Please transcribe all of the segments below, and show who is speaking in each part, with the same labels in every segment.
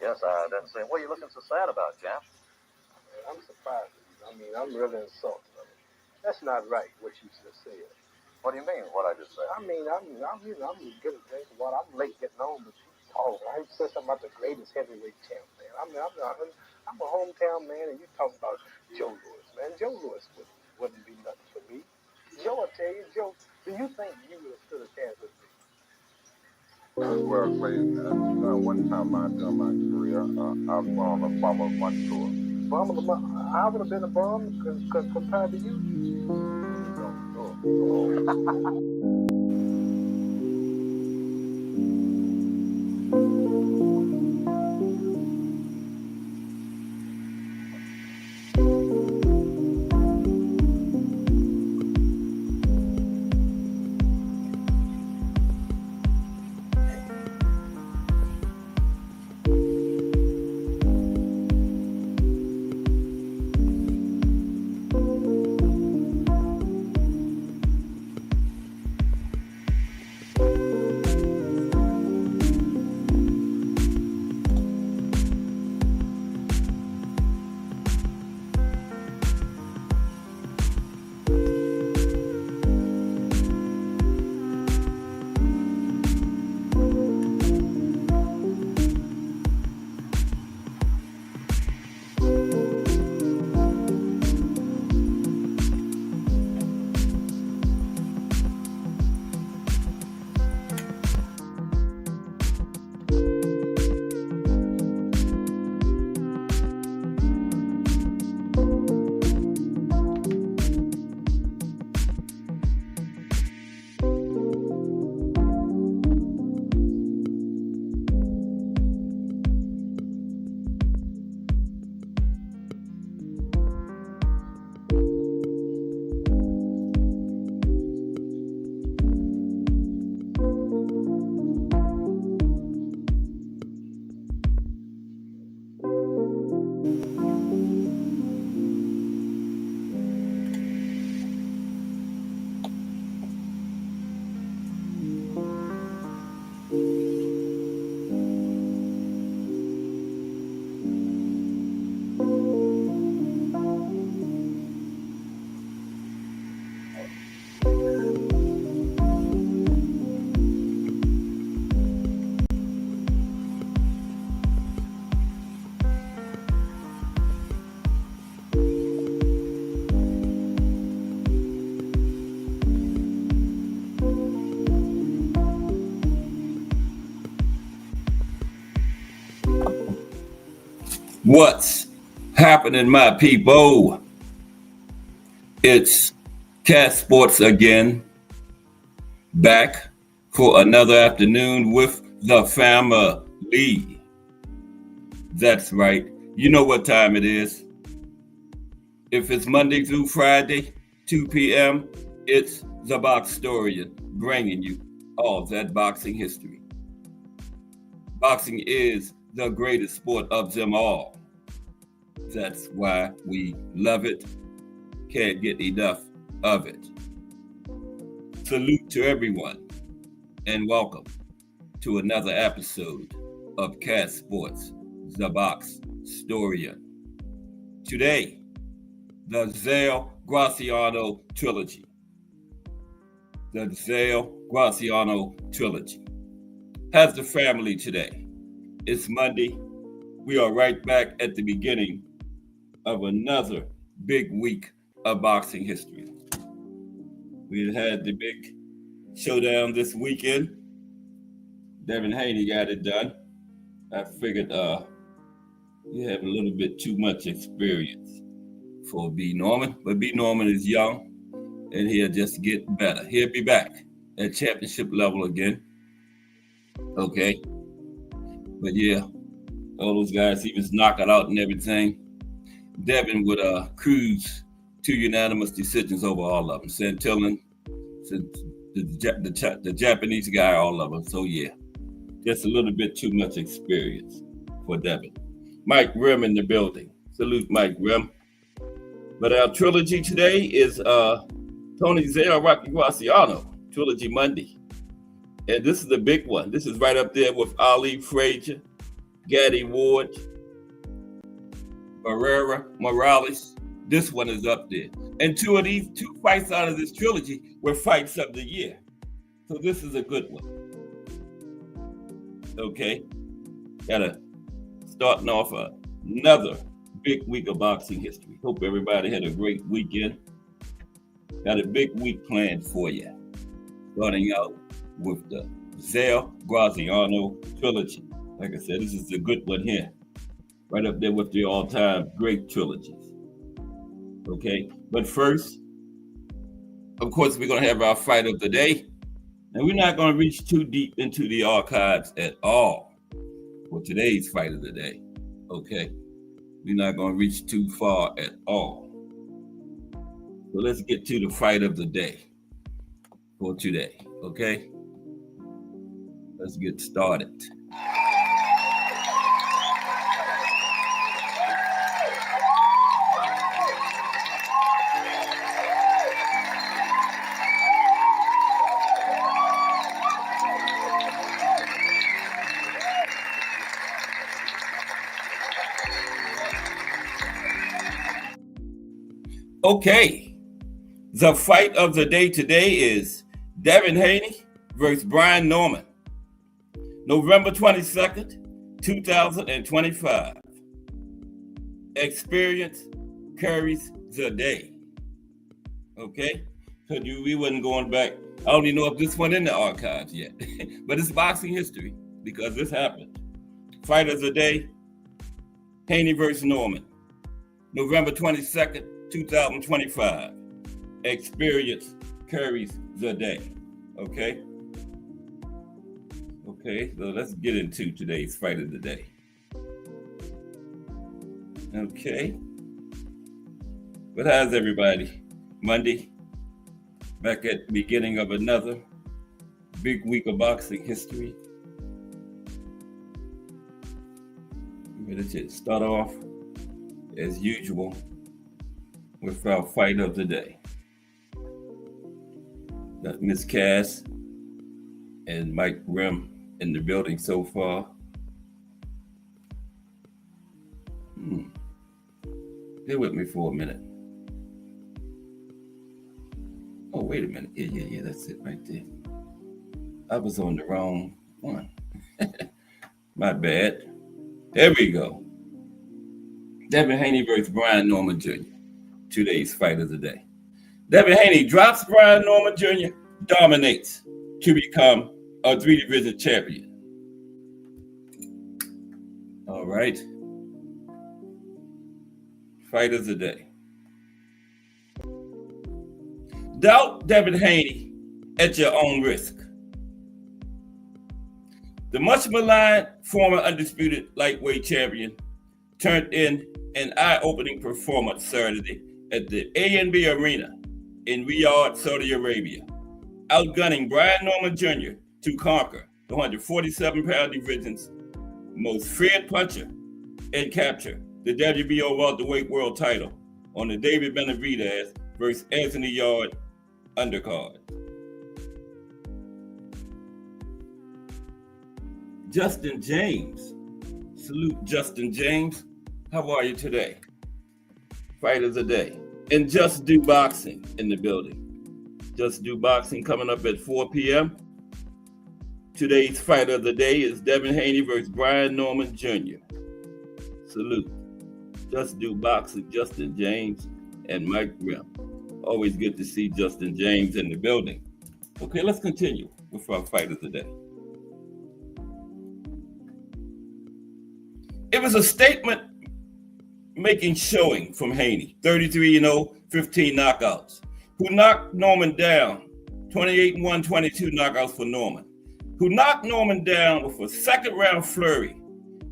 Speaker 1: Yes, I didn't see him. What are you looking so sad about, Jeff?
Speaker 2: I'm surprised. I mean, I'm really insulted. I mean, that's not right, what you just said.
Speaker 1: What do you mean, what I just said?
Speaker 2: I mean, I'm getting a drink of water. I'm late getting home, but you talking. I said something about the greatest heavyweight champ, man. I'm a hometown man, and you talking about Joe Louis, man. Joe Louis wouldn't be nothing for me. Joe, I tell you, Joe, do you think you would have stood a chance with me?
Speaker 3: Well, one time during my career, I was on a Formula One tour.
Speaker 2: I would have been a bum compared to you.
Speaker 4: What's happening, my people? It's Cat Sports again, back for another afternoon with the family. That's right. You know what time it is. If it's Monday through Friday, 2 p.m., it's the Boxtorian bringing you all that boxing history. Boxing is the greatest sport of them all. That's why we love it. Can't get enough of it. Salute to everyone and welcome to another episode of Cat Sports, the Boxtorian. Today, the Zale-Graziano Trilogy. The Zale-Graziano Trilogy has the family today. It's Monday. We are right back at the beginning of another big week of boxing history. We had the big showdown this weekend. Devin Haney got it done. I figured you have a little bit too much experience for B. Norman, but B. Norman is young and he'll just get better. He'll be back at championship level again. Okay. But yeah, all those guys, he was knocking out and everything. Devin would cruise 2 unanimous decisions over all of them. Santillan, the Japanese guy, all of them. So yeah, just a little bit too much experience for Devin. Mike Rim in the building. Salute Mike Rim. But our trilogy today is Tony Zale-Graziano, Trilogy Monday. And this is the big one. This is right up there with Ali Frazier Gaddy Ward, Barrera, Morales. This one is up there. And two fights out of this trilogy were fights of the year. So this is a good one. Okay. Starting off another big week of boxing history. Hope everybody had a great weekend. Got a big week planned for you. Starting out with the Zale-Graziano Trilogy. Like I said, this is a good one here. Right up there with the all-time great trilogies. Okay, but first, of course, we're going to have our fight of the day. And we're not going to reach too deep into the archives at all for today's fight of the day. Okay, we're not going to reach too far at all. So let's get to the fight of the day for today. Okay, let's get started. Okay, the fight of the day today is Devin Haney versus Brian Norman. November 22nd, 2025. Experience carries the day. Okay, so we wasn't going back. I don't even know if this one in the archives yet, but it's boxing history because this happened. Fight of the day, Haney versus Norman. November 22nd, 2025. Experience carries the day. Okay, so let's get into today's fight of the day. Okay, but how's everybody? Monday, back at the beginning of another big week of boxing history. Ready to start off as usual with our fight of the day. Got Miss Cass and Mike Grimm in the building so far. Stay with me for a minute. Oh, wait a minute. Yeah, that's it right there. I was on the wrong one. My bad. There we go. Devin Haney versus Brian Norman Jr. Today's fight of the day. Devin Haney drops Brian Norman Jr., dominates to become a 3-division champion. All right. Fight of the day. Doubt Devin Haney at your own risk. The much maligned former undisputed lightweight champion turned in an eye-opening performance Saturday at the A&B Arena in Riyadh, Saudi Arabia, outgunning Brian Norman Jr. to conquer the 147-pound division's most feared puncher and capture the WBO welterweight world title on the David Benavidez versus Anthony Yarde undercard. Justin James. Salute Justin James. How are you today? Fight of the day. And Just Do Boxing in the building. Just Do Boxing coming up at 4 p.m. Today's fight of the day is Devin Haney versus Brian Norman Jr. Salute. Just Do Boxing, Justin James and Mike Grimm. Always good to see Justin James in the building. Okay, let's continue with our fight of the day. It was a statement-making showing from Haney, 33-0, 15 knockouts, who knocked Norman down, 28-1, 22 knockouts for Norman, who knocked Norman down with a second-round flurry,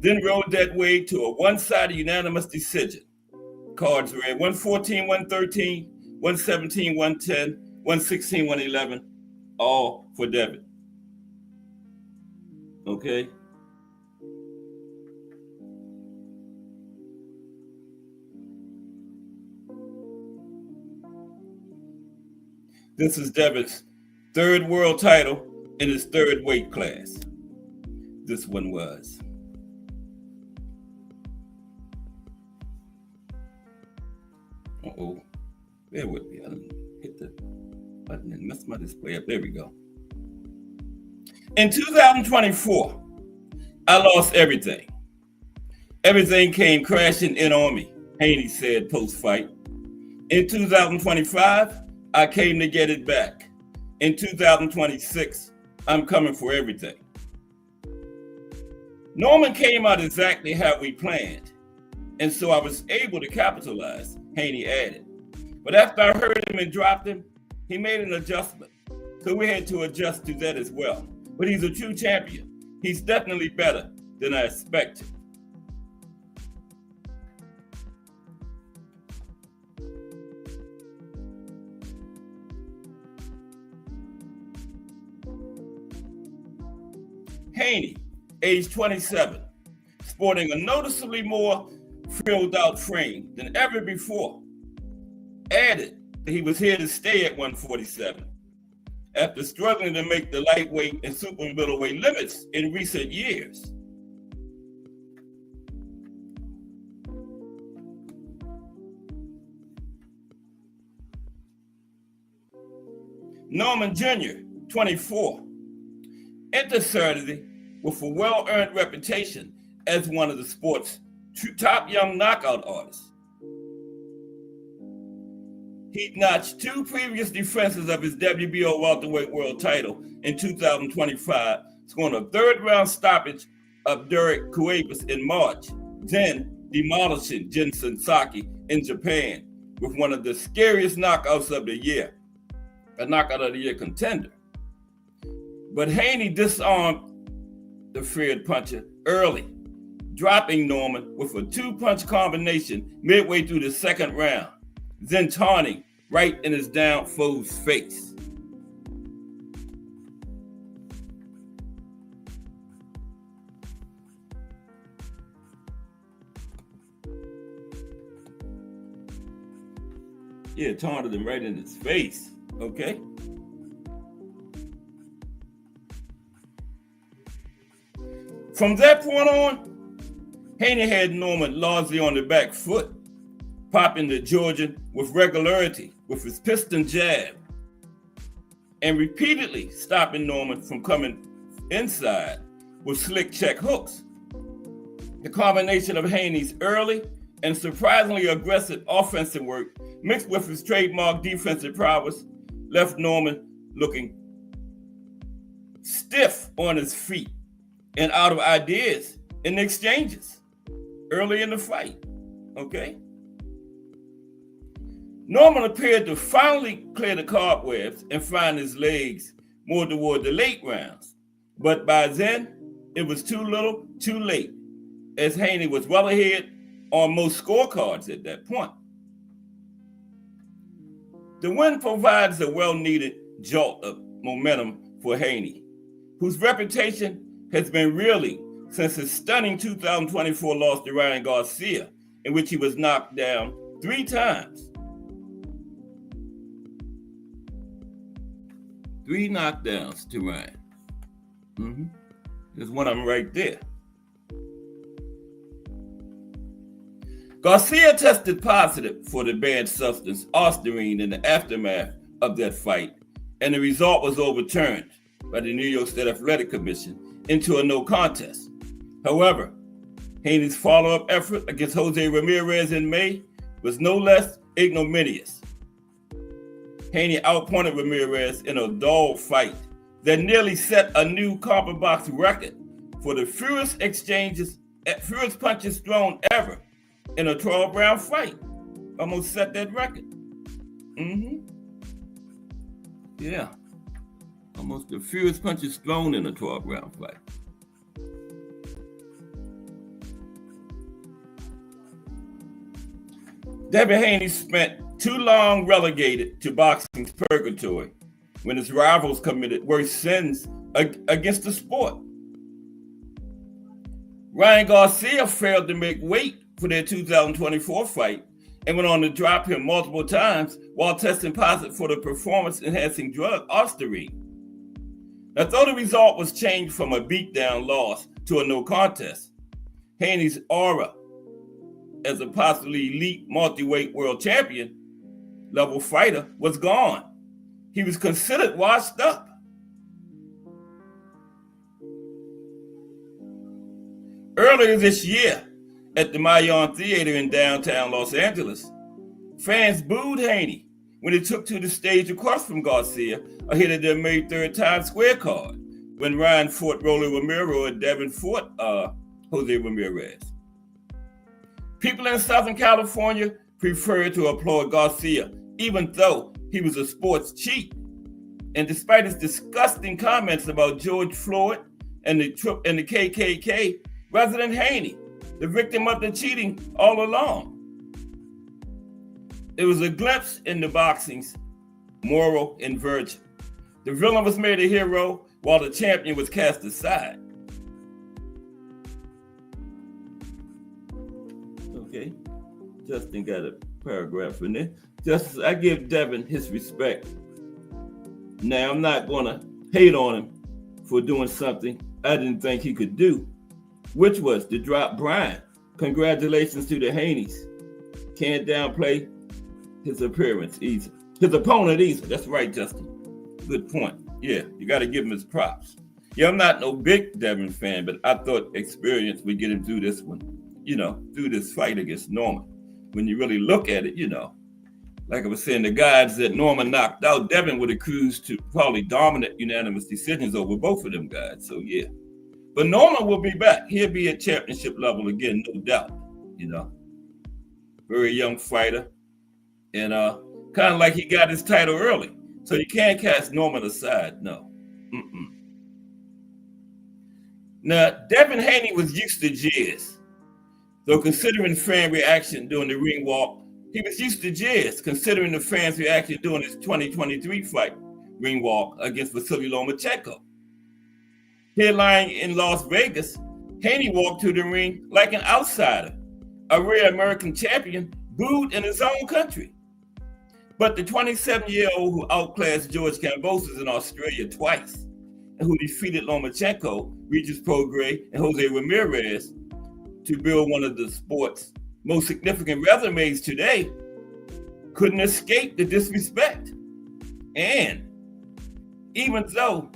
Speaker 4: then rode that way to a one-sided unanimous decision. Cards read 114, 113, 117, 110, 116, 111, all for Devin. Okay? This is Devin's third world title in his third weight class. This one was. Uh-oh. Bear with me. I didn't hit the button and mess my display up. There we go. In 2024, I lost everything. Everything came crashing in on me, Haney said post-fight. In 2025, I came to get it back. In 2026, I'm coming for everything. Norman came out exactly how we planned, and so I was able to capitalize, Haney added. But after I heard him and dropped him, he made an adjustment. So we had to adjust to that as well. But he's a true champion. He's definitely better than I expected. Haney, age 27, sporting a noticeably more filled out frame than ever before, added that he was here to stay at 147 after struggling to make the lightweight and super middleweight limits in recent years. Norman Jr., 24, entered Saturday with a well-earned reputation as one of the sport's top young knockout artists. He notched 2 previous defenses of his WBO welterweight world title in 2025, scoring a third-round stoppage of Derek Cuevas in March, then demolishing Jinsen Saki in Japan with one of the scariest knockouts of the year, a knockout of the year contender. But Haney disarmed the feared puncher early, dropping Norman with a 2-punch combination midway through the second round, then taunting right in his down foe's face. Yeah, taunted him right in his face, okay? From that point on, Haney had Norman largely on the back foot, popping the Georgian with regularity with his piston jab, and repeatedly stopping Norman from coming inside with slick check hooks. The combination of Haney's early and surprisingly aggressive offensive work mixed with his trademark defensive prowess left Norman looking stiff on his feet and out of ideas in the exchanges early in the fight, okay? Norman appeared to finally clear the cobwebs and find his legs more toward the late rounds. But by then, it was too little, too late, as Haney was well ahead on most scorecards at that point. The win provides a well-needed jolt of momentum for Haney, whose reputation has been reeling since his stunning 2024 loss to Ryan Garcia, in which he was knocked down 3 times. 3 knockdowns to Ryan. There's one of them right there. Garcia tested positive for the banned substance ostarine in the aftermath of that fight, and the result was overturned by the New York State Athletic Commission into a no contest. However, Haney's follow-up effort against Jose Ramirez in May was no less ignominious. Haney outpointed Ramirez in a dull fight that nearly set a new Copper Box record for the fewest punches thrown ever in a 12-round fight. Almost set that record. Yeah. Almost the fewest punches thrown in a 12-round fight. Devin Haney spent too long relegated to boxing's purgatory when his rivals committed worse sins against the sport. Ryan Garcia failed to make weight for their 2024 fight and went on to drop him multiple times while testing positive for the performance-enhancing drug ostarine. Now, though the result was changed from a beatdown loss to a no contest, Haney's aura as a possibly elite multi-weight world champion level fighter was gone. He was considered washed up. Earlier this year, at the Mayan Theater in downtown Los Angeles, fans booed Haney when he took to the stage across from Garcia ahead of their May 3rd Times Square card, when Ryan fought Rolly Romero and Devin fought Jose Ramirez. People in Southern California preferred to applaud Garcia, even though he was a sports cheat. And despite his disgusting comments about George Floyd and the KKK, rather than Haney, the victim of the cheating all along. It was a glimpse into boxing's moral inversion. The villain was made a hero while the champion was cast aside. Okay, Justin got a paragraph in there. Justice, I give Devin his respect. Now, I'm not going to hate on him for doing something I didn't think he could do, which was to drop Brian. Congratulations to the Haneys. Can't downplay his appearance either. His opponent either. That's right, Justin. Good point. Yeah, you got to give him his props. Yeah, I'm not no big Devin fan, but I thought experience would get him through this one, through this fight against Norman. When you really look at it, like I was saying, the guys that Norman knocked out, Devin would have cruised to probably dominant unanimous decisions over both of them guys. So, yeah. But Norman will be back. He'll be at championship level again, no doubt. Very young fighter. And kind of like he got his title early. So you can't cast Norman aside, no. Now, Devin Haney was used to jeers. So considering fan reaction during the ring walk, he was used to jeers, considering the fans' reaction during his 2023 fight ring walk against Vasily Lomachenko. Headlining in Las Vegas, Haney walked to the ring like an outsider, a rare American champion booed in his own country. But the 27-year-old who outclassed George Kambosos in Australia twice, and who defeated Lomachenko, Regis Prograis, and Jose Ramirez to build one of the sport's most significant resumes today, couldn't escape the disrespect. And even though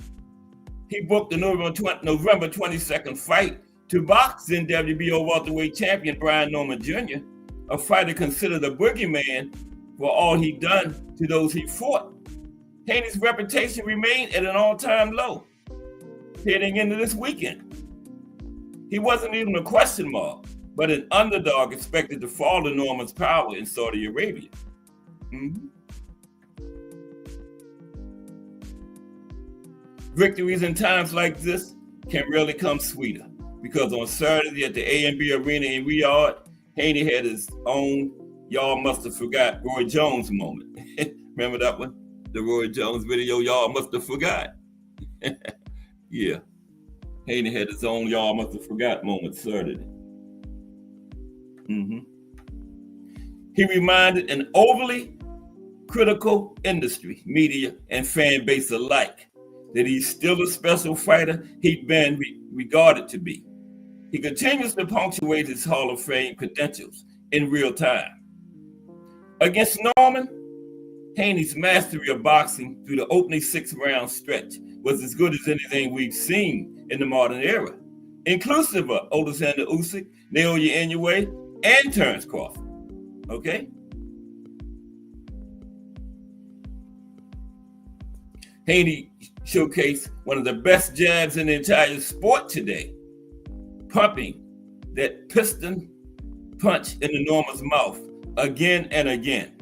Speaker 4: he booked the November 22nd fight to box in WBO welterweight champion Brian Norman Jr., a fighter considered a boogeyman for all he'd done to those he fought, Haney's reputation remained at an all-time low heading into this weekend. He wasn't even a question mark, but an underdog expected to fall to Norman's power in Saudi Arabia. Victories in times like this can really come sweeter, because on Saturday at the A&B Arena in Riyadh, Haney had his own "Y'all Must Have Forgot" Roy Jones moment. Remember that one? The Roy Jones video, "Y'all Must Have Forgot." Yeah. Haney had his own "Y'all Must Have Forgot" moment Saturday. He reminded an overly critical industry, media, and fan base alike that he's still a special fighter he'd been regarded to be. He continues to punctuate his Hall of Fame credentials in real time. Against Norman, Haney's mastery of boxing through the opening 6-round stretch was as good as anything we've seen in the modern era, inclusive of Alexander Usyk, Naoya Inoue, and Terence Crawford. Okay? Haney showcased one of the best jabs in the entire sport today, pumping that piston punch into Norman's mouth again and again.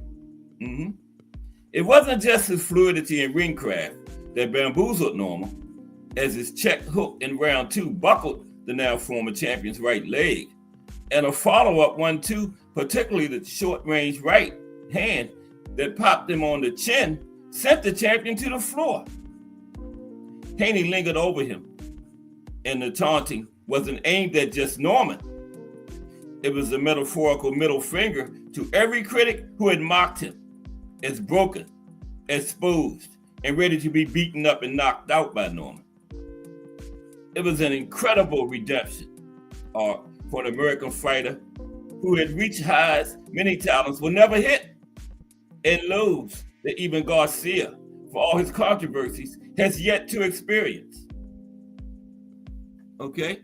Speaker 4: It wasn't just his fluidity and ring craft that bamboozled Norman, as his check hook in round 2 buckled the now former champion's right leg, and a follow-up 1-2, particularly the short-range right hand that popped him on the chin, sent the champion to the floor. Haney lingered over him, and the taunting wasn't aimed at just Norman. It was a metaphorical middle finger to every critic who had mocked him as broken, exposed, and ready to be beaten up and knocked out by Norman. It was an incredible redemption arc for an American fighter who had reached highs many talents will never hit, and lows that even Garcia, for all his controversies, has yet to experience. Okay?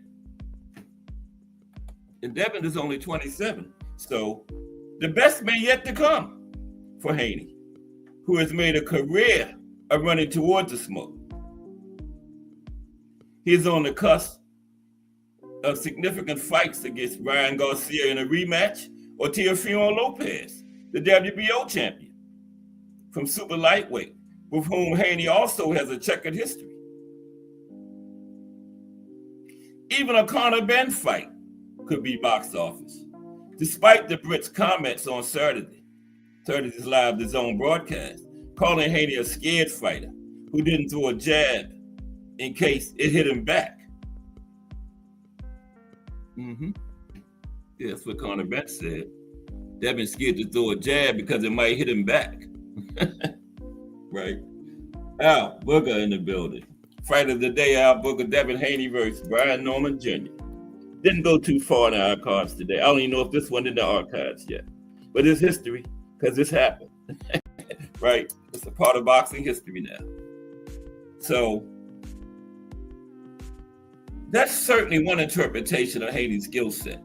Speaker 4: And Devin is only 27. So the best may yet to come for Haney, who has made a career of running towards the smoke. He is on the cusp of significant fights against Ryan Garcia in a rematch, or Teofimo Lopez, the WBO champion from super lightweight, with whom Haney also has a checkered history. Even a Conor Benn fight could be box office, despite the Brit's comments on Saturday's live DAZN broadcast, calling Haney a scared fighter who didn't throw a jab in case it hit him back. Yeah, that's what Conor Benn said. Devin's scared to throw a jab because it might hit him back. Right? Al Booger in the building. Fight of the day, Al Booger, Devin Haney versus Brian Norman Jr. Didn't go too far in our cards today. I don't even know if this one in the archives yet. But it's history, because this happened. Right? It's a part of boxing history now. So that's certainly one interpretation of Haney's skill set.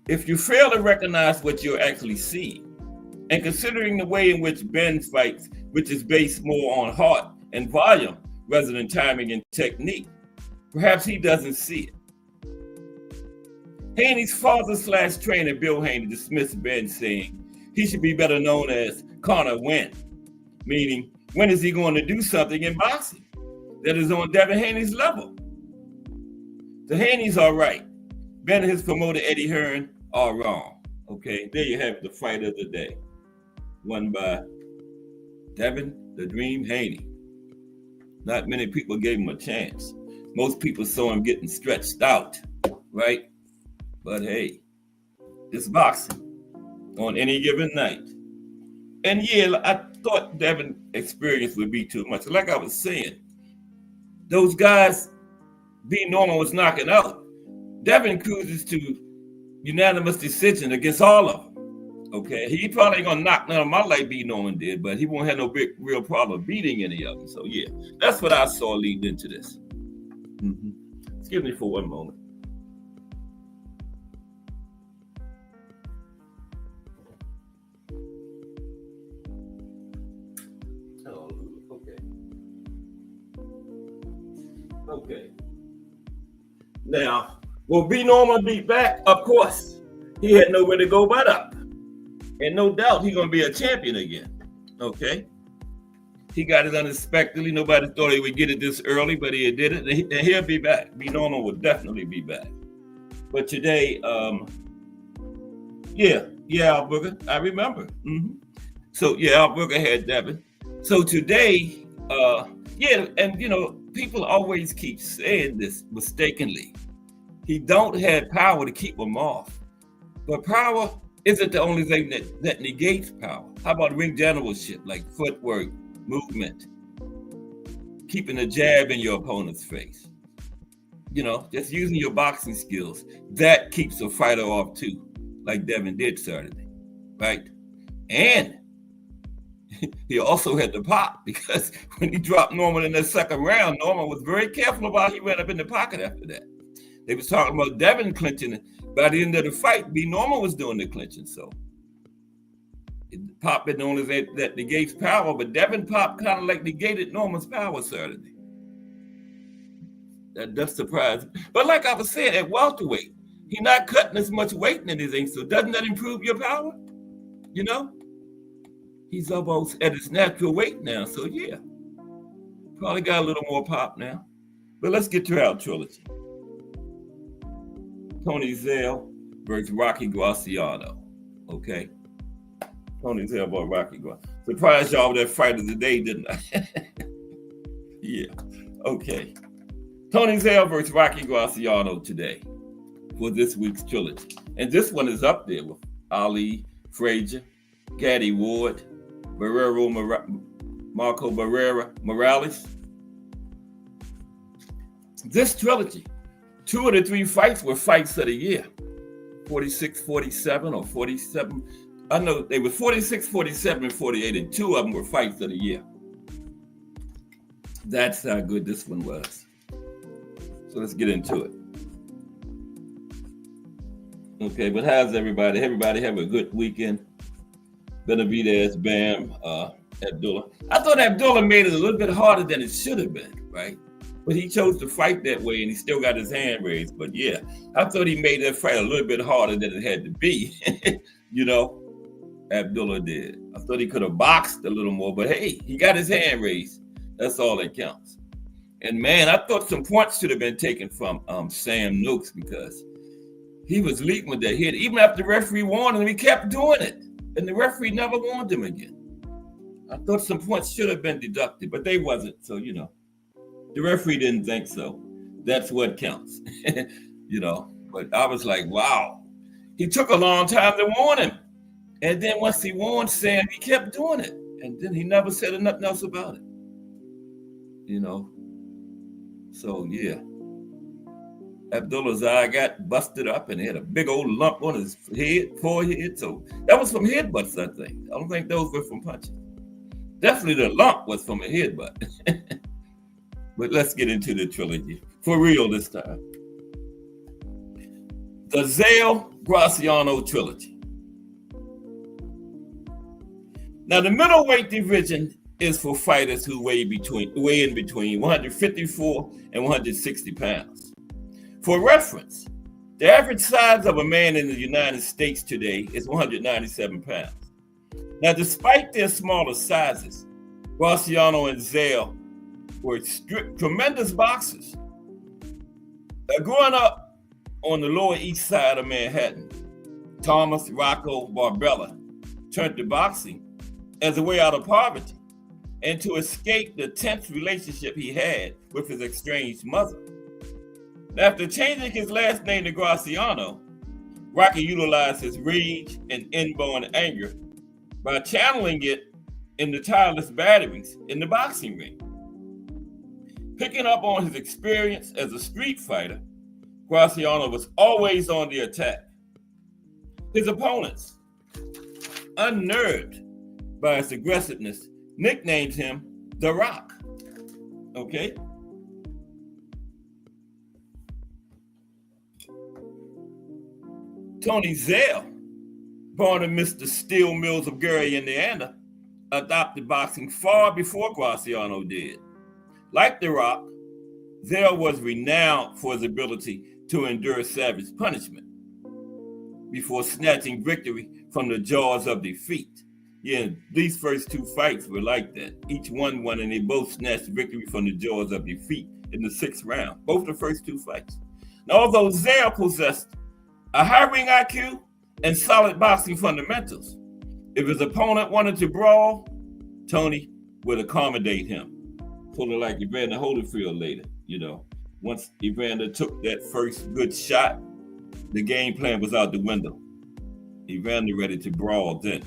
Speaker 4: If you fail to recognize what you're actually seeing, and considering the way in which Ben fights, which is based more on heart and volume rather than timing and technique, perhaps he doesn't see it. Haney's father/trainer, Bill Haney, dismissed Ben, saying he should be better known as Conor When, meaning when is he going to do something in boxing that is on Devin Haney's level? The Haney's are right. Ben and his promoter, Eddie Hearn, are wrong. Okay, there you have the fight of the day. Won by Devin the Dream Haney. Not many people gave him a chance. Most people saw him getting stretched out, right? But hey, it's boxing on any given night. And yeah, I thought Devin's experience would be too much. Like I was saying, those guys B. Norman was knocking out. Devin cruises to unanimous decision against all of them. Okay, he probably ain't gonna knock none of them out like B. Norman did, but he won't have no big real problem beating any of them. So yeah, that's what I saw leading into this. Excuse me for one moment. Oh, okay. Okay. Now, will B. Norman be back? Of course. He had nowhere to go but up. And no doubt he's going to be a champion again. Okay? He got it unexpectedly. Nobody thought he would get it this early, but he did it. And he'll be back. B. Norman will definitely be back. But today, Al Booger, I remember. So, Al Booger had Devin. So today, and you know, people always keep saying this mistakenly. He don't have power to keep them off. But power isn't the only thing that negates power. How about ring generalship, like footwork, movement, keeping a jab in your opponent's face? You know, just using your boxing skills. That keeps a fighter off too, like Devin did Saturday, right? And he also had to pop, because when he dropped Norman in that second round, Norman was very careful about how he went up in the pocket after that. They was talking about Devin clinching. By the end of the fight, B. Norman was doing the clinching. So pop been known as that negates power, but Devin pop kind of like negated Norman's power Saturday. That does surprise me. But like I was saying, at welterweight, he's not cutting as much weight in anything. So doesn't that improve your power? You know? He's almost at his natural weight now. So yeah, probably got a little more pop now. But let's get to our trilogy. Tony Zale versus Rocky Graziano. Okay. Tony Zale versus Rocky Graziano. Surprised y'all with that fight of the day, didn't I? Yeah. Okay. Tony Zale versus Rocky Graziano today for this week's trilogy. And this one is up there with Ali, Frazier, Gaddy Ward, Marco Barrera Morales. This trilogy, 2 of the 3 fights were fights of the year. 46, 47, or 47. I know they were 46, 47, and 48, and two of them were fights of the year. That's how good this one was. So let's get into it. Okay, but how's everybody? Everybody have a good weekend. Benavidez, Bam, Abdullah. I thought Abdullah made it a little bit harder than it should have been, right? But he chose to fight that way, and he still got his hand raised. But yeah, I thought he made that fight a little bit harder than it had to be. You know, Abdullah did. I thought he could have boxed a little more, but hey, he got his hand raised. That's all that counts. And man, I thought some points should have been taken from Sam Noakes because he was leading with that hit. Even after the referee warned him, he kept doing it. And the referee never warned him again. I thought some points should have been deducted, but they wasn't. So, you know, the referee didn't think so. That's what counts. You know, but I was like, wow. He took a long time to warn him. And then once he warned Sam, he kept doing it. And then he never said nothing else about it. You know, so yeah. Abdullah's eye got busted up and he had a big old lump on his forehead. So that was from headbutts, I think. I don't think those were from punches. Definitely the lump was from a headbutt. But let's get into the trilogy. For real this time. The Zale-Graziano trilogy. Now the middleweight division is for fighters who weigh in between 154 and 160 pounds. For reference, the average size of a man in the United States today is 197 pounds. Now, despite their smaller sizes, Graziano and Zale were tremendous boxers. Growing up on the Lower East Side of Manhattan, Thomas Rocco Barbella turned to boxing as a way out of poverty and to escape the tense relationship he had with his estranged mother. After changing his last name to Graziano, Rocky utilized his rage and inborn anger by channeling it into tireless batterings in the boxing ring. Picking up on his experience as a street fighter, Graziano was always on the attack. His opponents, unnerved by his aggressiveness, nicknamed him The Rock. Okay? Tony Zale, born in Mr. Steel Mills of Gary, Indiana, adopted boxing far before Graziano did. Like The Rock, Zale was renowned for his ability to endure savage punishment before snatching victory from the jaws of defeat. Yeah, these first two fights were like that. Each one won, and they both snatched victory from the jaws of defeat in the 6th round. Both the first two fights. Now, although Zale possessed a high ring IQ and solid boxing fundamentals, if his opponent wanted to brawl, Tony would accommodate him. Sort of like Evander Holyfield later, you know. Once Evander took that first good shot, the game plan was out the window. Evander ready to brawl then.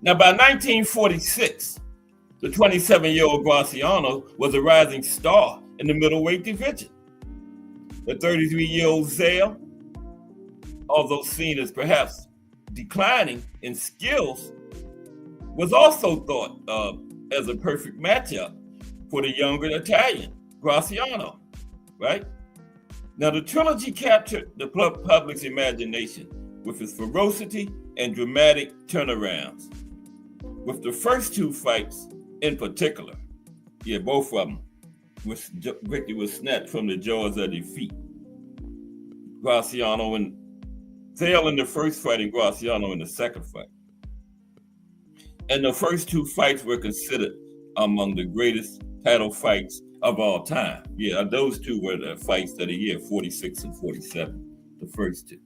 Speaker 4: Now, by 1946, the 27-year-old Graziano was a rising star in the middleweight division. The 33-year-old Zale, although seen as perhaps declining in skills, was also thought of as a perfect matchup for the younger Italian, Graziano, right? Now, the trilogy captured the public's imagination with its ferocity and dramatic turnarounds. With the first two fights in particular, yeah, both of them, victory was snatched from the jaws of defeat. Graziano and Zale in the first fight and Graziano in the second fight. And the first two fights were considered among the greatest title fights of all time. Yeah, those two were the fights of the year, 46 and 47, the first two.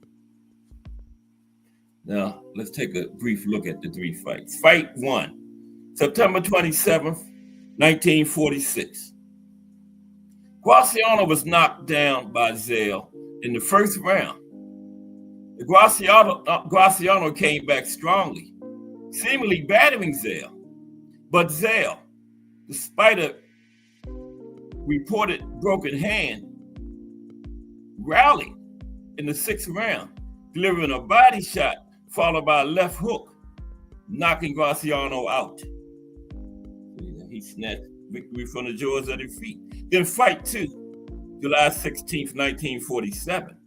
Speaker 4: Now, let's take a brief look at the three fights. Fight 1, September 27th, 1946. Graziano was knocked down by Zale in the first round. Graziano came back strongly, seemingly battering Zale. But Zale, despite a reported broken hand, rallied in the 6th round, delivering a body shot followed by a left hook, knocking Graziano out. He snatched victory from the jaws of defeat. Then fight 2, July 16th, 1947.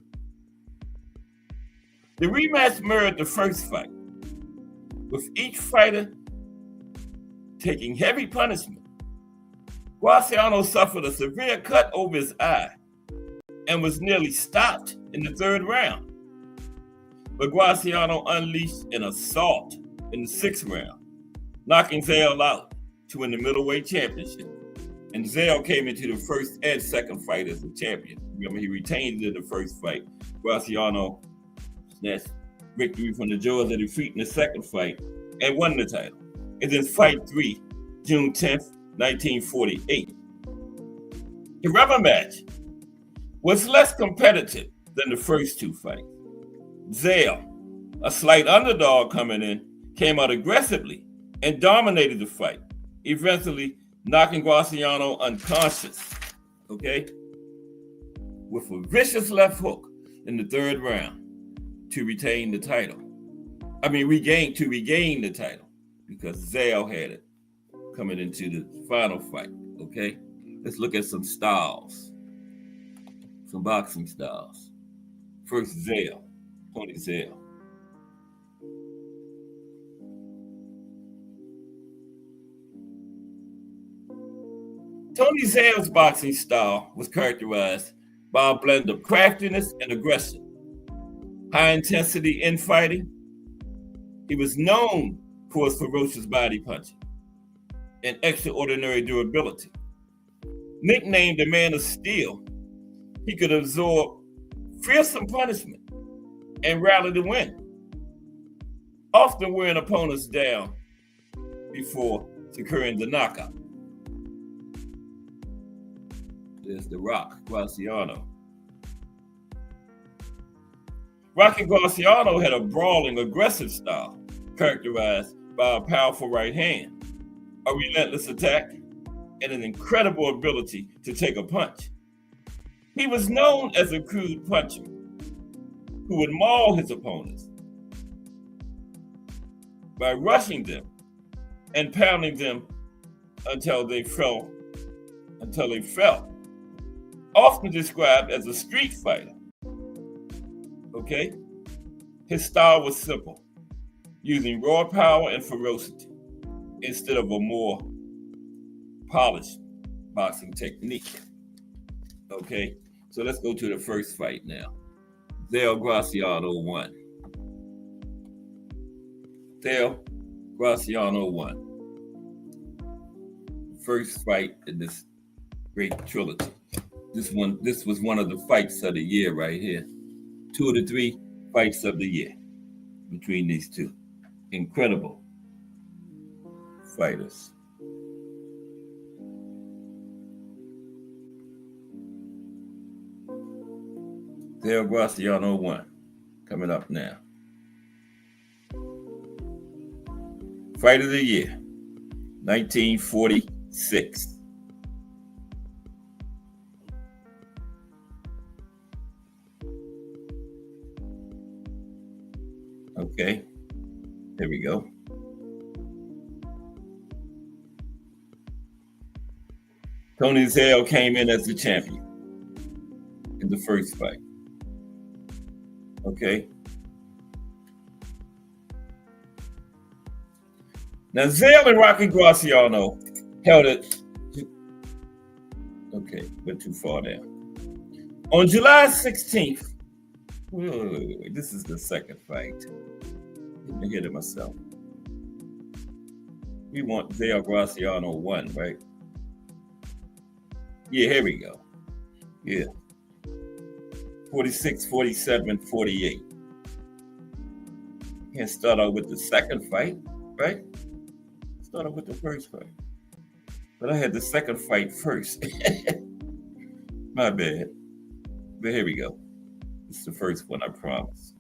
Speaker 4: The rematch mirrored the first fight, with each fighter taking heavy punishment. Graziano suffered a severe cut over his eye and was nearly stopped in the 3rd round. But Graziano unleashed an assault in the 6th round, knocking Zale out to win the middleweight championship. And Zale came into the 1st and 2nd fight as a champion. Remember, he retained in the 1st fight. Graziano snatched victory from the jaws of defeat in the 2nd fight and won the title. And then fight 3, June 10th, 1948. The rubber match was less competitive than the first 2 fights. Zale, a slight underdog coming in, came out aggressively and dominated the fight, eventually knocking Graziano unconscious, okay, with a vicious left hook in the 3rd round to retain the title. Regain the title, because Zale had it coming into the final fight, okay? Let's look at some styles, some boxing styles. First, Zale, Tony Zale. Tony Zale's boxing style was characterized by a blend of craftiness and aggression, high intensity infighting. He was known for his ferocious body punching and extraordinary durability. Nicknamed the Man of Steel, he could absorb fearsome punishment and rally to win, often wearing opponents down before securing the knockout. There's the Rock, Graziano. Rocky Graziano had a brawling, aggressive style characterized by a powerful right hand, a relentless attack, and an incredible ability to take a punch. He was known as a crude puncher who would maul his opponents by rushing them and pounding them until they fell. Often described as a street fighter. Okay? His style was simple, using raw power and ferocity instead of a more polished boxing technique. Okay? So let's go to the first fight now. Zale-Graziano won. Zale-Graziano won. First fight in this great trilogy. This was one of the fights of the year right here. 2 of the 3 fights of the year between these two incredible fighters. Zale-Graziano won. Coming up now. Fight of the year, 1946. Okay, there we go. Tony Zale came in as the champion in the first fight. Okay. Now Zale and Rocky Graziano held it. Okay, went too far there. On July 16th, wait, this is the second fight. Let me get it myself. We want Zale-Graziano 1, right? Yeah, here we go. Yeah. 46, 47, 48. Can't start out with the second fight, right? Start out with the first fight. But I had the second fight first. My bad. But here we go. This is the first one, I promise.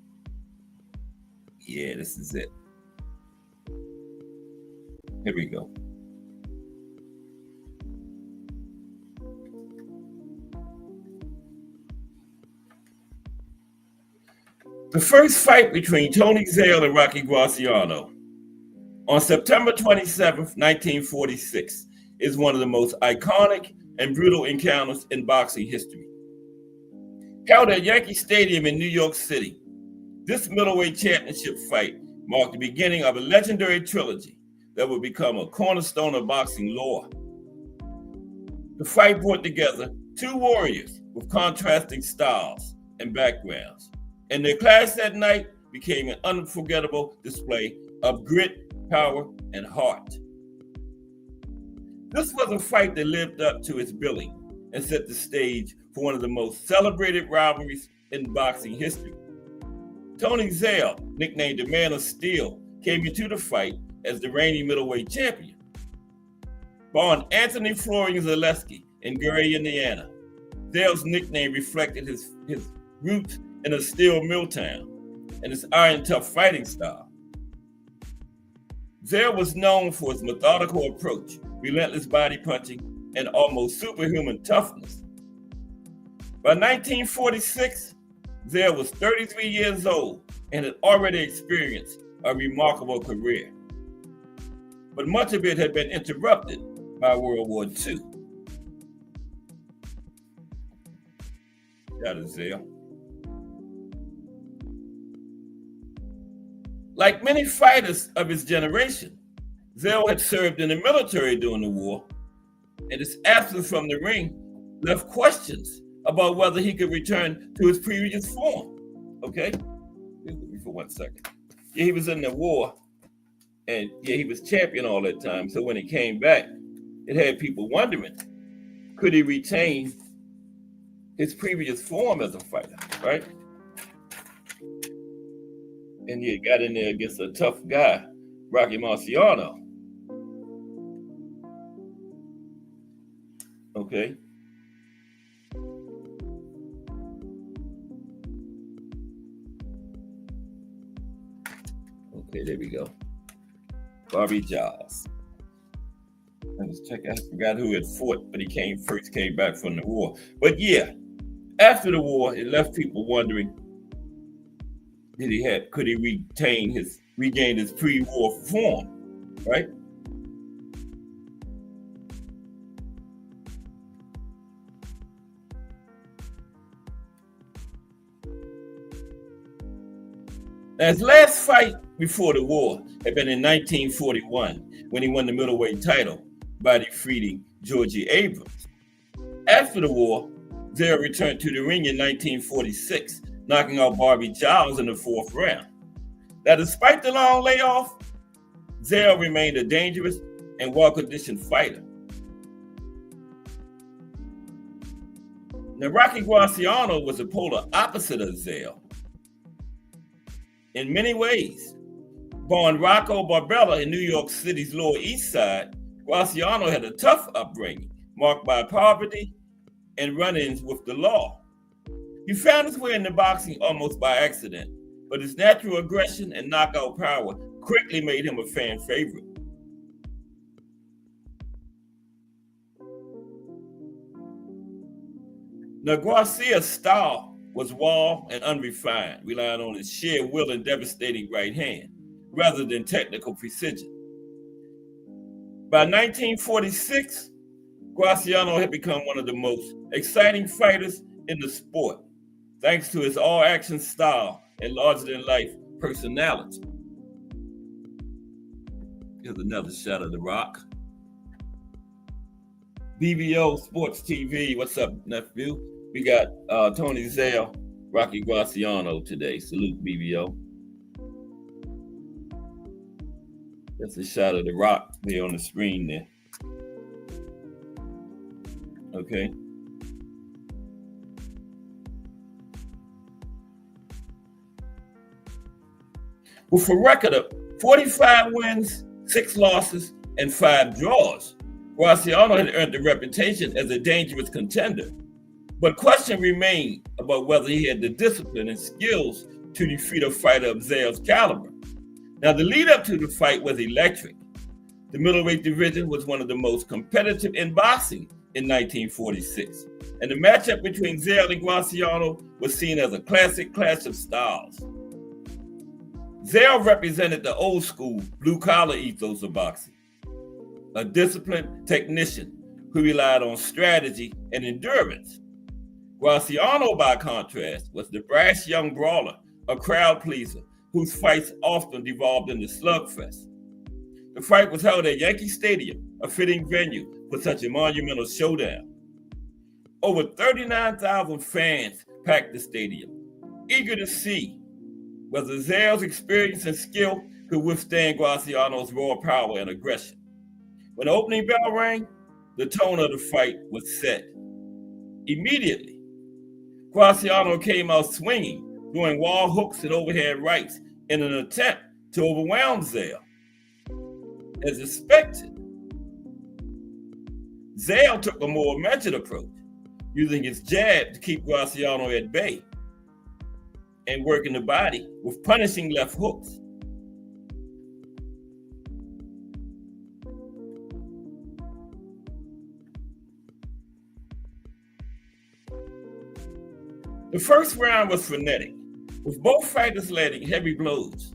Speaker 4: Yeah, this is it. Here we go. The first fight between Tony Zale and Rocky Graziano on September 27th, 1946, is one of the most iconic and brutal encounters in boxing history. Held at Yankee Stadium in New York City, this middleweight championship fight marked the beginning of a legendary trilogy that would become a cornerstone of boxing lore. The fight brought together two warriors with contrasting styles and backgrounds, and their clash that night became an unforgettable display of grit, power, and heart. This was a fight that lived up to its billing and set the stage for one of the most celebrated rivalries in boxing history. Tony Zale, nicknamed the Man of Steel, came into the fight as the reigning middleweight champion. Born Anthony Florian Zaleski in Gary, Indiana, Zale's nickname reflected his roots in a steel mill town and his iron-tough fighting style. Zale was known for his methodical approach, relentless body punching, and almost superhuman toughness. By 1946, Zale was 33 years old and had already experienced a remarkable career. But much of it had been interrupted by World War II. That is Zale. Like many fighters of his generation, Zale had served in the military during the war, and his absence from the ring left questions about whether he could return to his previous form. Okay? For 1 second. Yeah, he was in the war, and yeah, he was champion all that time. So when he came back, it had people wondering, could he retain his previous form as a fighter, right? And he got in there against a tough guy, Rocky Marciano. Okay. Okay, there we go. Bobby Giles. Let's check. I forgot who had fought, but he came back from the war. But yeah, after the war, it left people wondering, could he regain his pre-war form, right? Now, his last fight before the war had been in 1941 when he won the middleweight title by defeating Georgie Abrams. After the war, Zale returned to the ring in 1946, knocking out Bobby Giles in the 4th round. Now, despite the long layoff, Zale remained a dangerous and well-conditioned fighter. Now, Rocky Graziano was the polar opposite of Zale. In many ways, born Rocco Barbella in New York City's Lower East Side, Graziano had a tough upbringing marked by poverty and run-ins with the law. He found his way into boxing almost by accident, but his natural aggression and knockout power quickly made him a fan favorite. Now, Garcia's style was raw and unrefined, relying on his sheer will and devastating right hand, rather than technical precision. By 1946, Graziano had become one of the most exciting fighters in the sport, thanks to his all-action style and larger-than-life personality. Here's another shot of The Rock. BBO Sports TV, what's up, nephew? We got Tony Zale, Rocky Graziano today. Salute, BBO. That's a shot of The Rock there on the screen there. Okay. With a record of 45 wins, 6 losses, and 5 draws, Graziano had earned a reputation as a dangerous contender. But question remained about whether he had the discipline and skills to defeat a fighter of Zale's caliber. Now, the lead up to the fight was electric. The middleweight division was one of the most competitive in boxing in 1946, and the matchup between Zale and Graziano was seen as a classic clash of styles. Zale represented the old school blue-collar ethos of boxing, a disciplined technician who relied on strategy and endurance. Graziano, by contrast, was the brash young brawler, a crowd pleaser, whose fights often devolved into slugfests. The fight was held at Yankee Stadium, a fitting venue for such a monumental showdown. Over 39,000 fans packed the stadium, eager to see whether Zale's experience and skill could withstand Graziano's raw power and aggression. When the opening bell rang, the tone of the fight was set. Immediately, Graziano came out swinging, throwing wall hooks and overhead rights in an attempt to overwhelm Zale. As expected, Zale took a more measured approach, using his jab to keep Graziano at bay and working the body with punishing left hooks. The first round was frenetic, with both fighters landing heavy blows.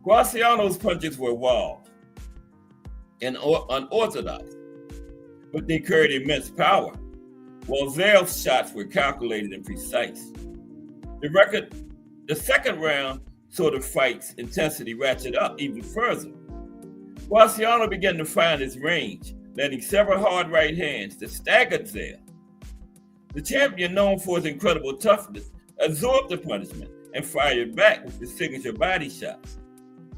Speaker 4: Graziano's punches were wild and unorthodox, but they carried immense power, while Zale's shots were calculated and precise. The second round saw the fight's intensity ratchet up even further. Graziano began to find his range, landing several hard right hands that staggered Zale. The champion, known for his incredible toughness, absorbed the punishment and fired back with his signature body shots.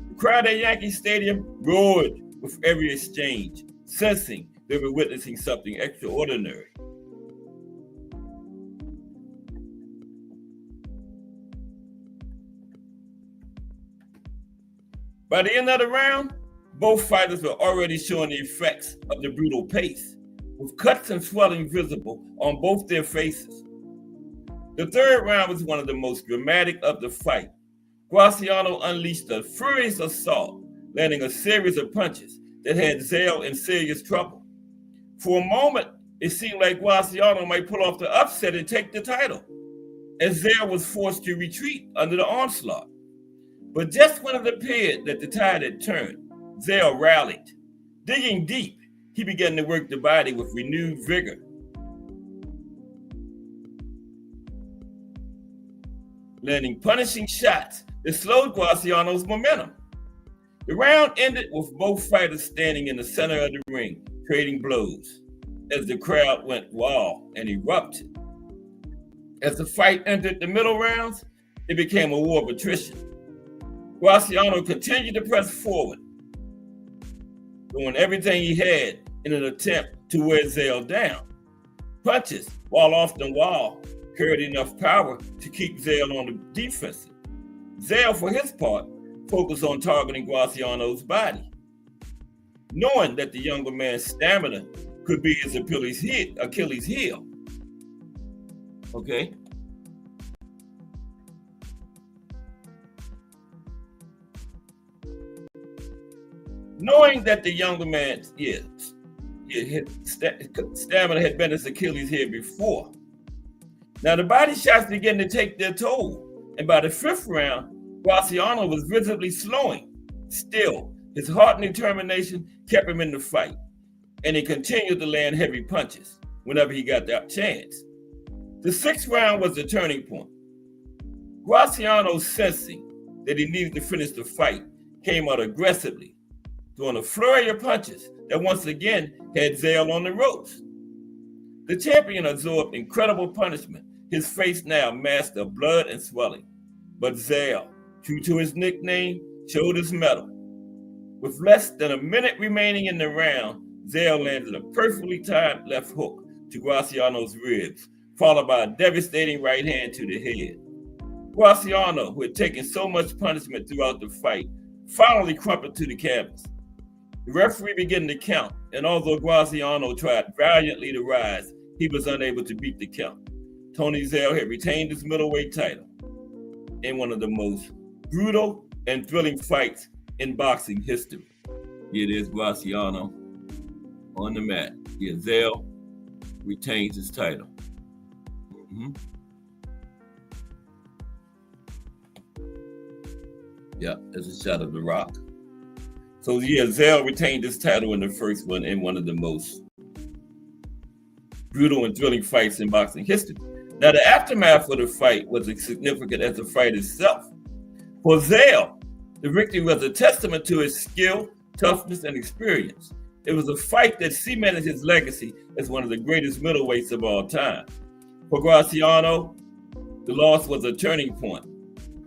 Speaker 4: The crowd at Yankee Stadium roared with every exchange, sensing they were witnessing something extraordinary. By the end of the round, both fighters were already showing the effects of the brutal pace, with cuts and swelling visible on both their faces. The third round was one of the most dramatic of the fight. Graziano unleashed a furious assault, landing a series of punches that had Zale in serious trouble. For a moment, it seemed like Graziano might pull off the upset and take the title, as Zale was forced to retreat under the onslaught. But just when it appeared that the tide had turned, Zale rallied. Digging deep, he began to work the body with renewed vigor. Landing punishing shots that slowed Graziano's momentum. The round ended with both fighters standing in the center of the ring, trading blows, as the crowd went wild and erupted. As the fight entered the middle rounds, it became a war of attrition. Graziano continued to press forward, doing everything he had in an attempt to wear Zale down. Punches, while often wild, carried enough power to keep Zale on the defensive. Zale, for his part, focused on targeting Graziano's body, knowing that the younger man's stamina could be his Achilles heel. Okay? Knowing that the younger man's stamina had been his Achilles heel before. Now the body shots began to take their toll, and by the fifth round, Graziano was visibly slowing. Still, his heart and determination kept him in the fight, and he continued to land heavy punches whenever he got that chance. The sixth round was the turning point. Graziano, sensing that he needed to finish the fight, came out aggressively, throwing a flurry of punches that once again had Zale on the ropes. The champion absorbed incredible punishment, his face now masked of blood and swelling. But Zale, true to his nickname, showed his mettle. With less than a minute remaining in the round, Zale landed a perfectly timed left hook to Graziano's ribs, followed by a devastating right hand to the head. Graziano, who had taken so much punishment throughout the fight, finally crumpled to the canvas. The referee began to count, and although Graziano tried valiantly to rise, he was unable to beat the count. Tony Zale had retained his middleweight title in one of the most brutal and thrilling fights in boxing history. Here it is, Graziano on the mat. Here, Zale retains his title. Yeah, as a shot of The Rock. So yeah, Zale retained his title in the first one in one of the most brutal and thrilling fights in boxing history. Now, the aftermath of the fight was as significant as the fight itself. For Zale, the victory was a testament to his skill, toughness, and experience. It was a fight that cemented his legacy as one of the greatest middleweights of all time. For Graziano, the loss was a turning point.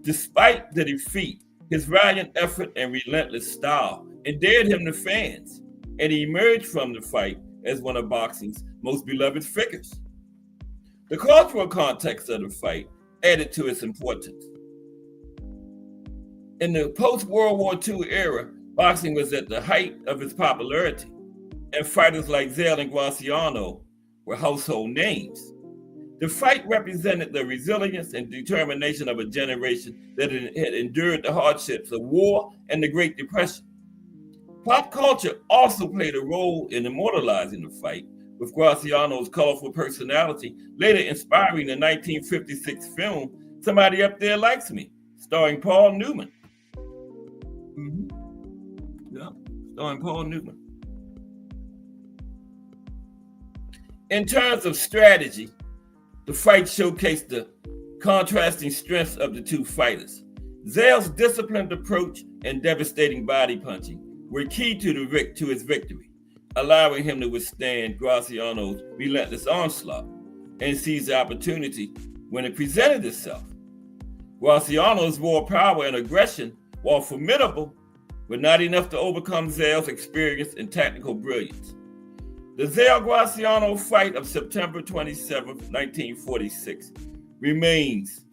Speaker 4: Despite the defeat, his valiant effort and relentless style endeared him to fans, and he emerged from the fight as one of boxing's most beloved figures. The cultural context of the fight added to its importance. In the post-World War II era, boxing was at the height of its popularity, and fighters like Zale and Graziano were household names. The fight represented the resilience and determination of a generation that had endured the hardships of war and the Great Depression. Pop culture also played a role in immortalizing the fight, with Graziano's colorful personality later inspiring the 1956 film Somebody Up There Likes Me, starring Paul Newman. Yeah, starring Paul Newman. In terms of strategy, the fight showcased the contrasting strengths of the two fighters. Zale's disciplined approach and devastating body punching were key to his victory, allowing him to withstand Graziano's relentless onslaught and seize the opportunity when it presented itself. Graziano's raw power and aggression, while formidable, were not enough to overcome Zale's experience and tactical brilliance. The Zale-Graziano fight of September 27, 1946, remains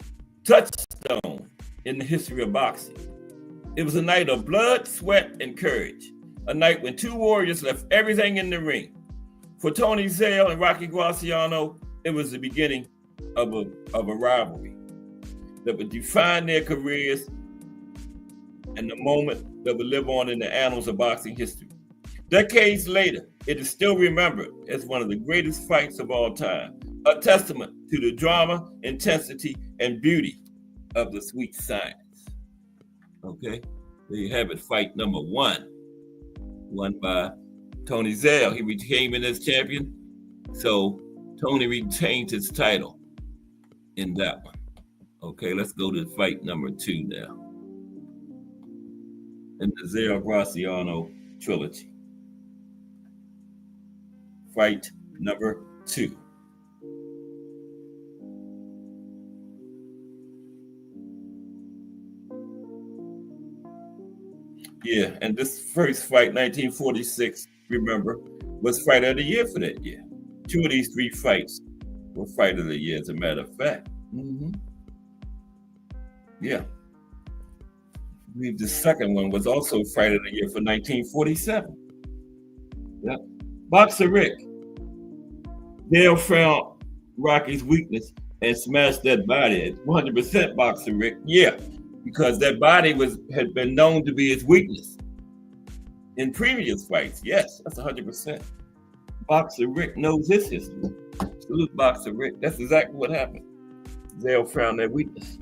Speaker 4: touchstone in the history of boxing. It was a night of blood, sweat, and courage, a night when two warriors left everything in the ring. For Tony Zale and Rocky Graziano, it was the beginning of a rivalry that would define their careers and the moment that would live on in the annals of boxing history. Decades later, it is still remembered as one of the greatest fights of all time, a testament to the drama, intensity, and beauty of the sweet science. Okay, there you have it, fight number one, won by Tony Zale. He became in as champion, so Tony retained his title in that one. Okay, let's go to fight number two now, in the Zale-Graziano trilogy. Fight number two. Yeah, and this first fight, 1946, remember, was fight of the year for that year. Two of these three fights were fight of the year, as a matter of fact. Yeah. I believe the second one was also fight of the year for 1947. Yeah. Boxer Rick. Dale found Rocky's weakness and smashed that body at 100% Boxer Rick. Yeah, because that body had been known to be his weakness in previous fights. Yes, that's 100%. Boxer Rick knows his history. Salute Boxer Rick. That's exactly what happened. Dale found that weakness.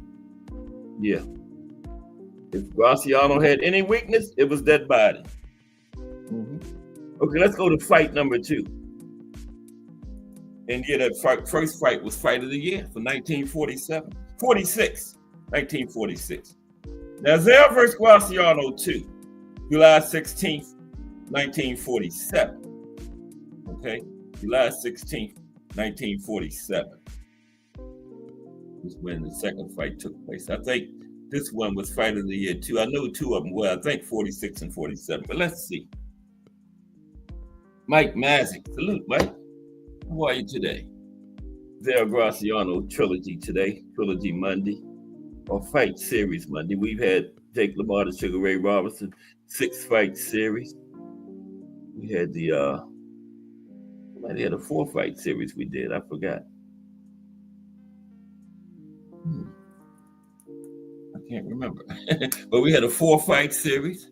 Speaker 4: Yeah. If Graziano had any weakness, it was that body. Okay, let's go to fight number two. And yeah, that first fight was fight of the year for 1946. Now, Zale versus Graziano 2, July 16th, 1947. Okay, July 16th, 1947 was when the second fight took place. I think this one was fight of the year too. I know two of them were, I think 46 and 47, but let's see. Mike Mazik, salute, Mike. How are you today? Zale-Graziano trilogy today, Trilogy Monday, or Fight Series Monday. We've had Jake LaMotta and Sugar Ray Robinson 6-fight series. We had the somebody had a 4-fight series we did. I forgot. I can't remember. But we had a 4-fight series.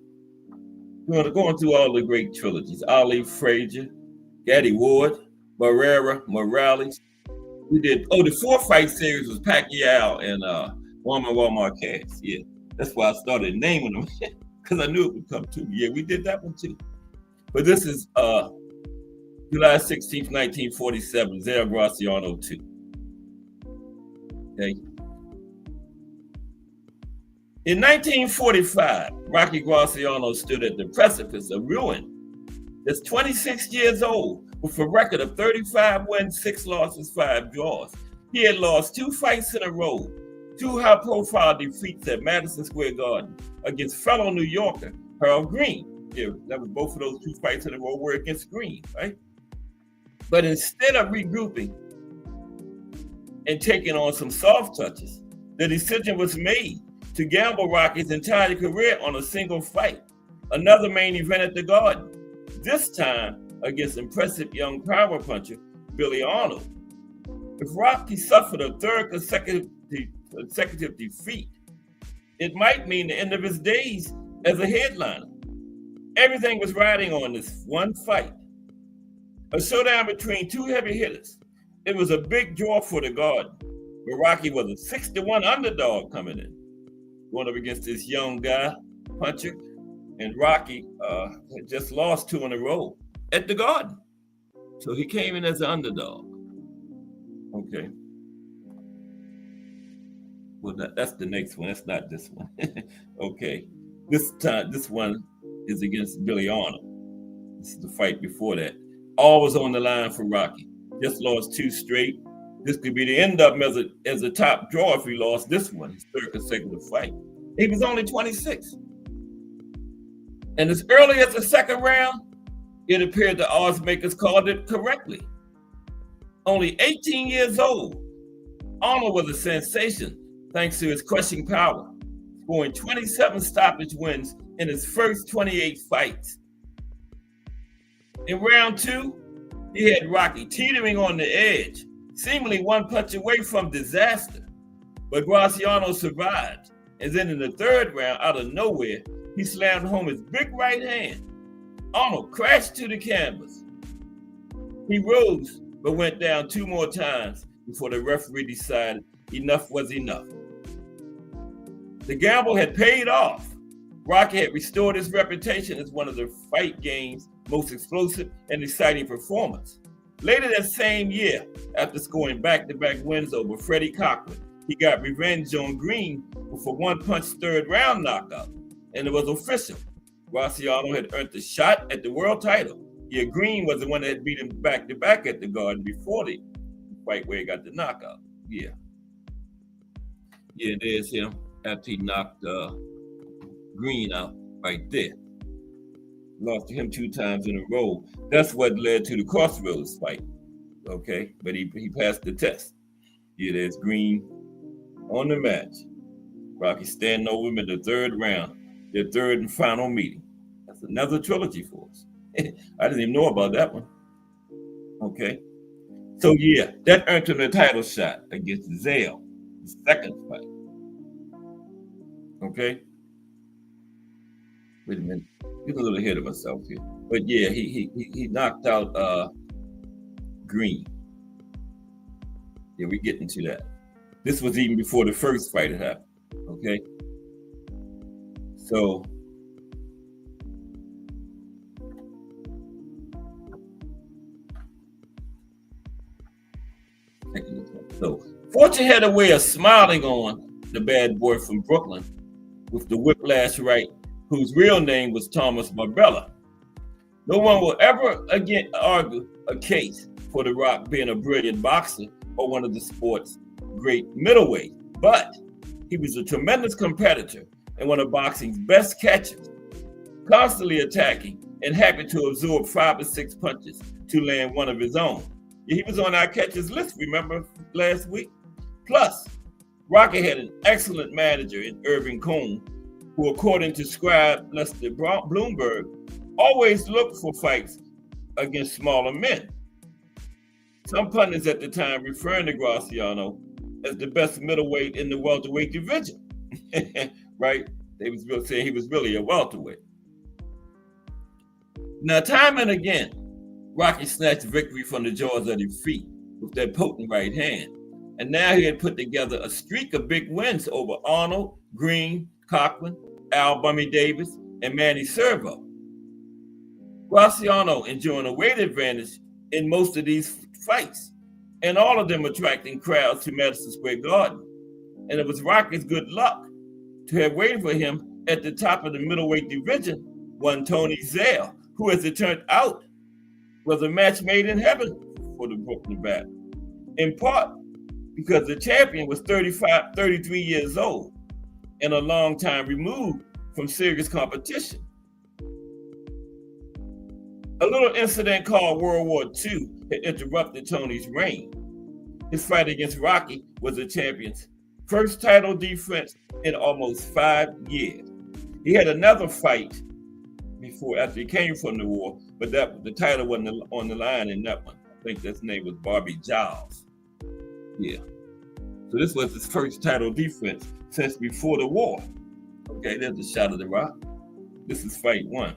Speaker 4: We're going through all the great trilogies. Ali Frazier, Gaddy Ward, Barrera, Morales. We did, the 4-fight series was Pacquiao and Juan Manuel Marquez. Yeah, That's why I started naming them because I knew it would come to me. Yeah, we did that one too. But this is July 16th, 1947, Zale-Graziano 2. Okay. In 1945, Rocky Graziano stood at the precipice of ruin. That's 26 years old, with a record of 35 wins, 6 losses, 5 draws. He had lost 2 fights in a row, 2 high-profile defeats at Madison Square Garden against fellow New Yorker Harold Green. Yeah, that was both of those 2 fights in a row were against Green, right? But instead of regrouping and taking on some soft touches, the decision was made to gamble Rocky's entire career on a single fight, another main event at the Garden, this time against impressive young power puncher Billy Arnold. If Rocky suffered a third consecutive defeat, it might mean the end of his days as a headliner. Everything was riding on this one fight. A showdown between 2 heavy hitters. It was a big draw for the Garden, where Rocky was a 6-1 underdog coming in, going up against this young guy, puncher, and Rocky had just lost 2 in a row at the Garden. So he came in as an underdog. Okay. Well, that's the next one. That's not this one. Okay. This one is against Billy Arnold. This is the fight before that. All was on the line for Rocky. Just lost 2 straight. This could be the end of him as a top draw if he lost this one, his third consecutive fight. He was only 26. And as early as the second round, it appeared the odds makers called it correctly. Only 18 years old, Arnold was a sensation thanks to his crushing power, scoring 27 stoppage wins in his first 28 fights. In round 2, he had Rocky teetering on the edge, seemingly one punch away from disaster. But Graziano survived, and then in the third round, out of nowhere, he slammed home his big right hand. Arnold crashed to the canvas. He rose, but went down 2 more times before the referee decided enough was enough. The gamble had paid off. Rocky had restored his reputation as one of the fight game's most explosive and exciting performers. Later that same year, after scoring back-to-back wins over Freddie Cochran, he got revenge on Green with a one-punch third-round knockout, and it was official. Graziano had earned a shot at the world title. Yeah, Green was the one that had beat him back-to-back at the Garden before the fight where he got the knockout. Yeah, there's him after he knocked Green out right there. Lost to him 2 times in a row. That's what led to the Crossroads fight. Okay, but he passed the test. Yeah, there's Green on the match. Rocky standing over him in the third round, their third and final meeting. That's another trilogy for us. I didn't even know about that one. Okay, so yeah, that earned him the title shot against Zale, the second fight. Okay. Wait a minute, getting a little ahead of myself here. But yeah, he knocked out Green. Yeah, we're getting to that. This was even before the first fight had happened. Okay. So Fortune had a way of smiling on the bad boy from Brooklyn with the whiplash right, whose real name was Thomas Marbella. No one will ever again argue a case for The Rock being a brilliant boxer or one of the sport's great middleweight, but he was a tremendous competitor and one of boxing's best catchers, constantly attacking and happy to absorb 5 or 6 punches to land one of his own. He was on our catchers list, remember last week? Plus, Rocky had an excellent manager in Irving Cohn, who, according to scribe Lester Bloomberg, always looked for fights against smaller men. Some pundits at the time referring to Graziano as the best middleweight in the welterweight division, right? They was saying he was really a welterweight. Now, time and again, Rocky snatched victory from the jaws of defeat with that potent right hand. And now he had put together a streak of big wins over Arnold, Green, Cochran, Al Bummy Davis, and Manny Servo. Graziano enjoying a weight advantage in most of these fights, and all of them attracting crowds to Madison Square Garden. And it was Rocky's good luck to have waited for him at the top of the middleweight division, one Tony Zale, who, as it turned out, was a match made in heaven for the Brooklyn Battle, in part because the champion was 33 years old and a long time removed from serious competition. A little incident called World War II had interrupted Tony's reign. His fight against Rocky was the champion's first title defense in almost 5 years. He had another fight after he came from the war, but the title wasn't on the line in that one. I think his name was Bobby Giles. Yeah. So this was his first title defense since before the war. Okay, there's a shot of the Rock. This is fight 1.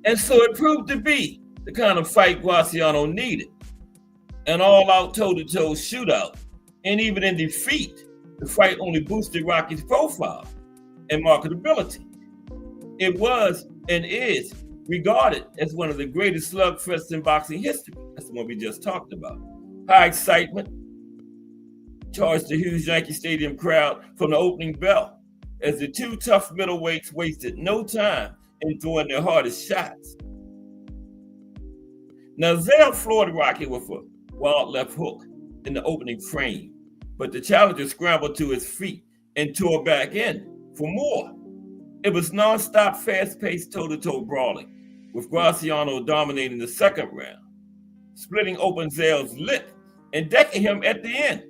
Speaker 4: And so it proved to be the kind of fight Graziano needed. An all-out toe-to-toe shootout. And even in defeat, the fight only boosted Rocky's profile and marketability. It was and is regarded as one of the greatest slugfests in boxing history. That's the one we just talked about. High excitement charged the huge Yankee Stadium crowd from the opening bell as the two tough middleweights wasted no time in throwing their hardest shots. Now, Zale floored Rocky with a wild left hook in the opening frame, but the challenger scrambled to his feet and tore back in for more. It was non-stop, fast-paced toe-to-toe brawling, with Graziano dominating the second round, splitting open Zale's lip and decking him at the end.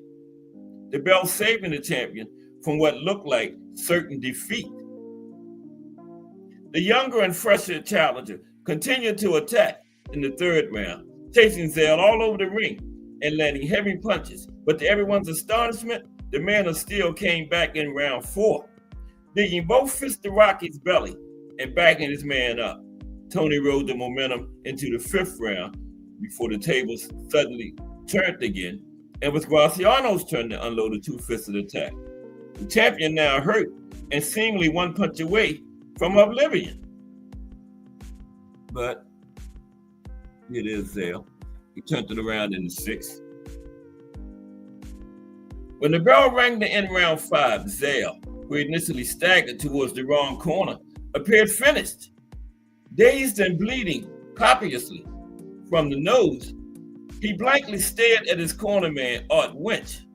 Speaker 4: The bell saving the champion from what looked like certain defeat. The younger and fresher challenger continued to attack in the third round, chasing Zale all over the ring and landing heavy punches. But to everyone's astonishment, the man of steel came back in round 4, digging both fists to Rocky's belly and backing his man up. Tony rode the momentum into the 5th round before the tables suddenly turned again, and it was Graziano's turn to unload a two-fisted attack. The champion now hurt and seemingly one punch away from oblivion. But it is Zale. He turned it around in the 6th. When the bell rang to end round 5, Zale, who initially staggered towards the wrong corner, appeared finished. Dazed and bleeding copiously from the nose, he blankly stared at his corner man, Art Winch,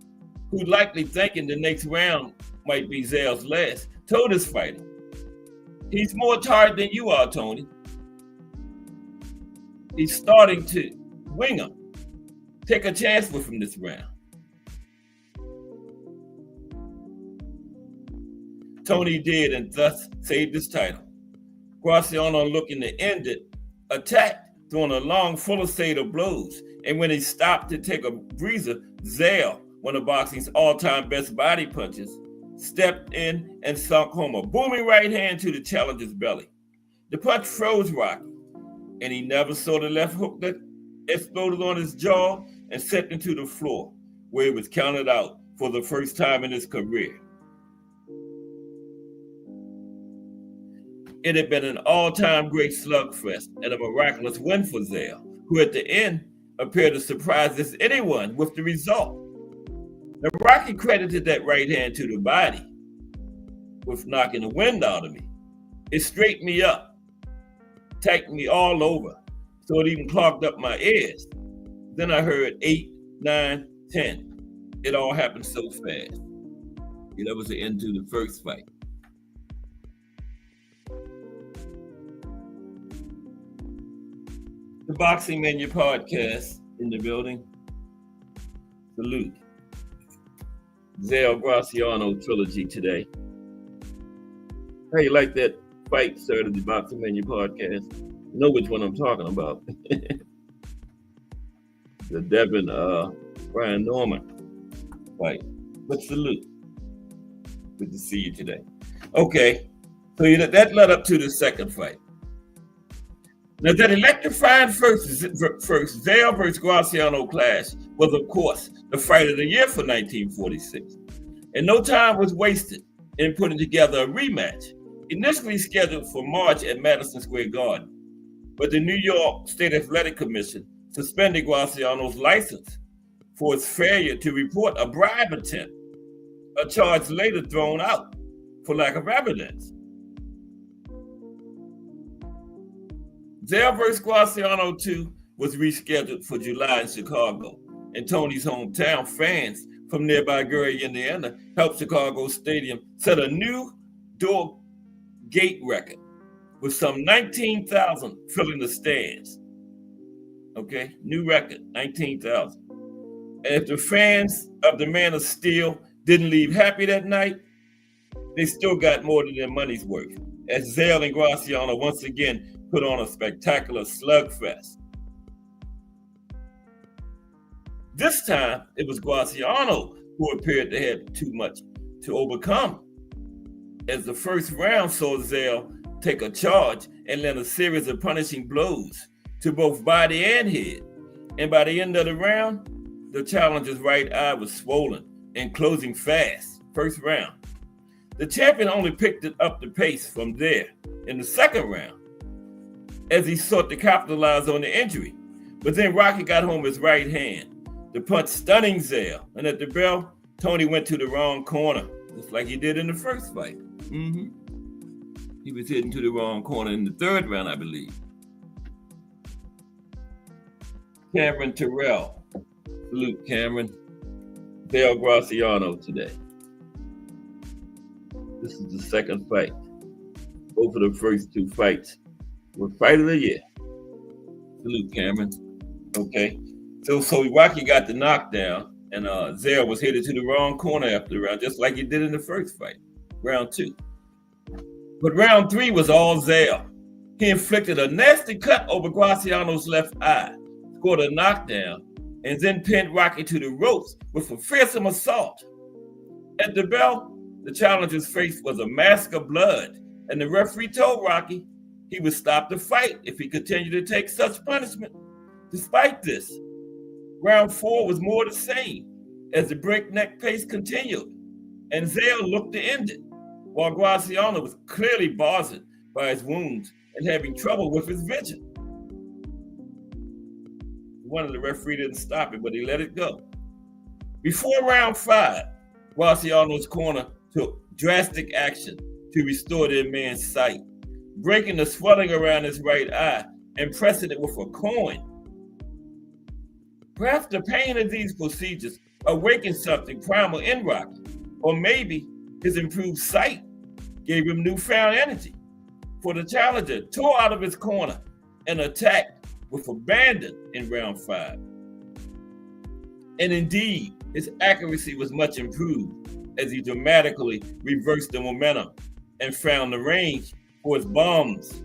Speaker 4: who, likely thinking the next round might be Zale's last, told his fighter, "He's more tired than you are, Tony. He's starting to wing him. Take a chance with him this round." Tony did, and thus saved his title. Graziano, looking to end it, attacked, throwing a long fusillade of blows. And when he stopped to take a breather, Zale, one of boxing's all-time best body punches, stepped in and sunk home a booming right hand to the challenger's belly. The punch froze Rocky, and he never saw the left hook that exploded on his jaw and sent him to the floor, where he was counted out for the first time in his career. It had been an all-time great slugfest and a miraculous win for Zale, who at the end appeared as surprised as anyone with the result. Now, Rocky credited that right hand to the body with knocking the wind out of me. It straightened me up, tightened me all over, so it even clogged up my ears. Then I heard 8, 9, 10. It all happened so fast. That was the end to the first fight. The Boxing Menu podcast in the building. Salute. Zale-Graziano trilogy today. How you like that fight, sir, to the Boxing Menu podcast? You know which one I'm talking about. The Devin Brian Norman fight. But salute. Good to see you today. Okay, so that led up to the second fight. Now, that electrifying first Zale versus Graziano clash was, of course, the fight of the year for 1946. And no time was wasted in putting together a rematch, initially scheduled for March at Madison Square Garden. But the New York State Athletic Commission suspended Graziano's license for its failure to report a bribe attempt, a charge later thrown out for lack of evidence. Zale vs. Graziano 2 was rescheduled for July in Chicago, and Tony's hometown fans from nearby Gary, Indiana, helped Chicago Stadium set a new door gate record with some 19,000 filling the stands. Okay, new record, 19,000. And if the fans of the Man of Steel didn't leave happy that night, they still got more than their money's worth, as Zale and Graziano once again put on a spectacular slugfest. This time, it was Graziano who appeared to have too much to overcome, as the first round saw Zale take a charge and land a series of punishing blows to both body and head. And by the end of the round, the challenger's right eye was swollen and closing fast, first round. The champion only picked it up the pace from there in the second round, as he sought to capitalize on the injury. But then Rocky got home his right hand, the punch stunning Zale. And at the bell, Tony went to the wrong corner, just like he did in the first fight. He was hitting to the wrong corner in the third round, I believe. Cameron Terrell. Salute, Cameron. Zale Graziano today. This is the second fight. Both of the first two fights were fight of the year. Salute, Cameron. Okay. So Rocky got the knockdown, and Zale was headed to the wrong corner after the round, just like he did in the first fight, round 2. But round 3 was all Zale. He inflicted a nasty cut over Graziano's left eye, scored a knockdown, and then pinned Rocky to the ropes with a fearsome assault. At the bell, the challenger's face was a mask of blood, and the referee told Rocky he would stop the fight if he continued to take such punishment. Despite this, round 4 was more the same as the breakneck pace continued, and Zale looked to end it, while Graziano was clearly bothered by his wounds and having trouble with his vision. One of the referee didn't stop it, but he let it go. Before round 5, Graziano's corner took drastic action to restore their man's sight, breaking the swelling around his right eye and pressing it with a coin. Perhaps the pain of these procedures awakened something primal in Rocky, or maybe his improved sight gave him newfound energy, for the challenger tore out of his corner and attacked with abandon in round 5. And indeed, his accuracy was much improved as he dramatically reversed the momentum and found the range for his bombs,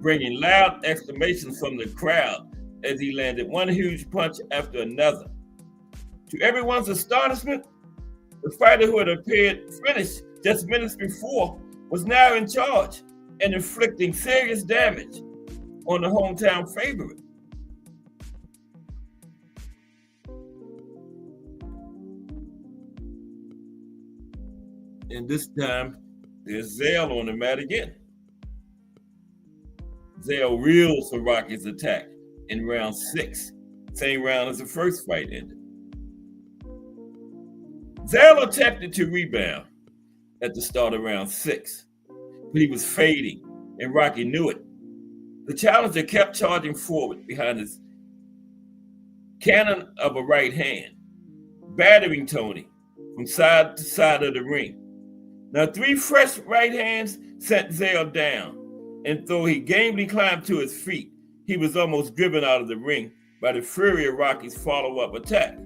Speaker 4: bringing loud exclamations from the crowd as he landed one huge punch after another. To everyone's astonishment, the fighter who had appeared finished just minutes before was now in charge and inflicting serious damage on the hometown favorite. And this time, there's Zale on the mat again. Zale reels from Rocky's attack in round 6, same round as the first fight ended. Zale attempted to rebound at the start of round 6, but he was fading, and Rocky knew it. The challenger kept charging forward behind his cannon of a right hand, battering Tony from side to side of the ring. Now, 3 fresh right hands sent Zale down, and though he gamely climbed to his feet, he was almost driven out of the ring by the fury of Rocky's follow-up attack.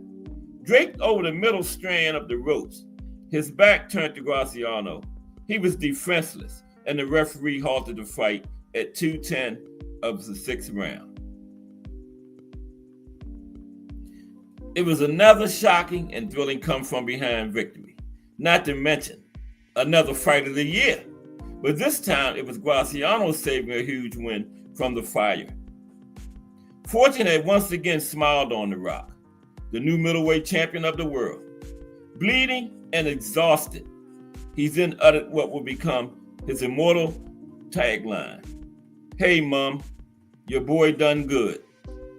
Speaker 4: Draped over the middle strand of the ropes, his back turned to Graziano. He was defenseless, and the referee halted the fight at 2:10 of the 6th round. It was another shocking and thrilling come-from-behind victory, not to mention another fight of the year. But this time, it was Graziano saving a huge win from the fire. Fortune had once again smiled on The Rock, the new middleweight champion of the world. Bleeding and exhausted, he then uttered what will become his immortal tagline. Hey, Mom, your boy done good.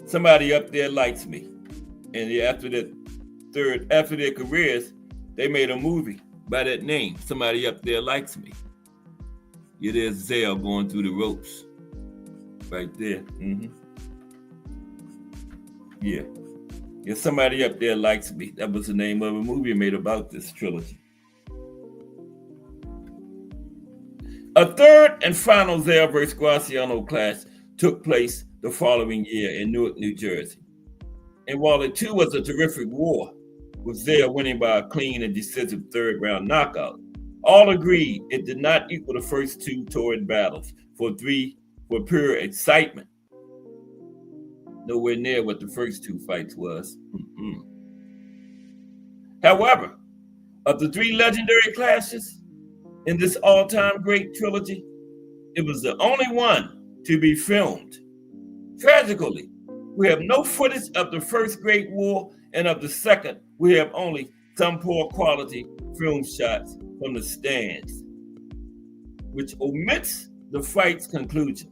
Speaker 4: Somebody up there likes me. And after their careers, they made a movie by that name. Somebody up there likes me. Yeah, there's Zale going through the ropes. Right there. Yeah. Yeah, somebody up there likes me. That was the name of a movie made about this trilogy. A third and final Zale-Graziano clash took place the following year in Newark, New Jersey. And while it too was a terrific war, with Zale winning by a clean and decisive third round knockout, all agreed it did not equal the first two torrid battles for pure excitement. Nowhere near what the first two fights was. However, of the three legendary clashes in this all-time great trilogy, it was the only one to be filmed. Tragically, we have no footage of the first Great War, and of the second, we have only some poor quality film shots from the stands, which omits the fight's conclusion.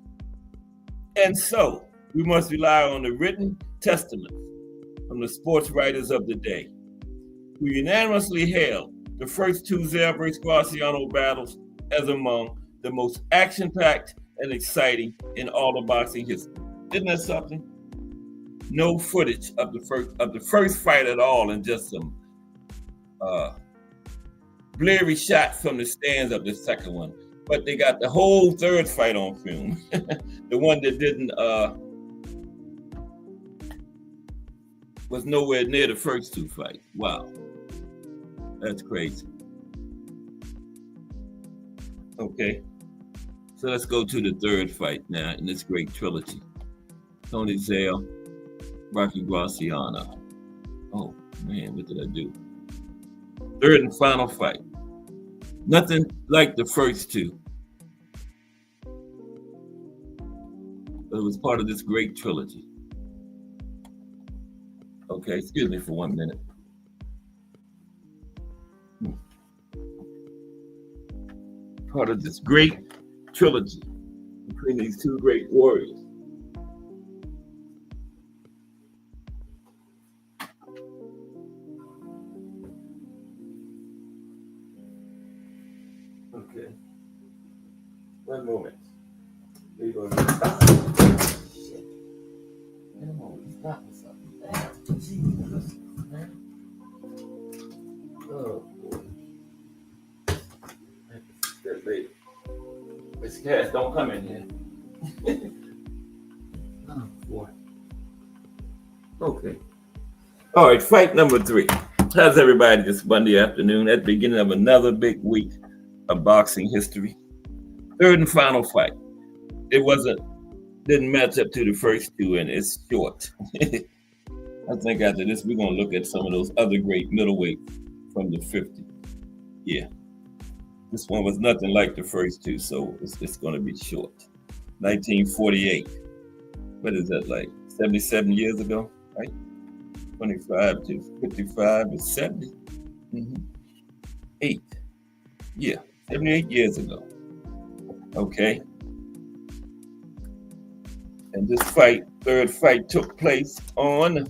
Speaker 4: And so, we must rely on the written testaments from the sports writers of the day, who unanimously hailed the first two Zale-Graziano battles as among the most action-packed and exciting in all of boxing history. Isn't that something? No footage of the first fight at all, and just some blurry shots from the stands of the second one. But they got the whole third fight on film. The one that didn't was nowhere near the first two fights. Wow. That's crazy. Okay. So let's go to the third fight now in this great trilogy. Tony Zale, Rocky Graziano. Oh man, what did I do? Third and final fight. Nothing like the first two. But it was part of this great trilogy. Okay, excuse me for 1 minute. Part of this great trilogy between these two great warriors. Okay. 1 moment. We're going to stop. Come on, stop or something. Jesus, man. Oh, boy. I have to fix that later. Miss Cass, don't come in here. Oh, boy. Okay. All right, fight number 3. How's everybody this Monday afternoon at the beginning of another big week of boxing history? Third and final fight. It didn't match up to the first two, and it's short. I think after this, we're going to look at some of those other great middleweights from the 50s. Yeah. This one was nothing like the first two, so it's going to be short. 1948. What is that, like 77 years ago, right? 25 to 55 is 70. 8. Yeah, 78 years ago. Okay. And this fight, third fight, took place on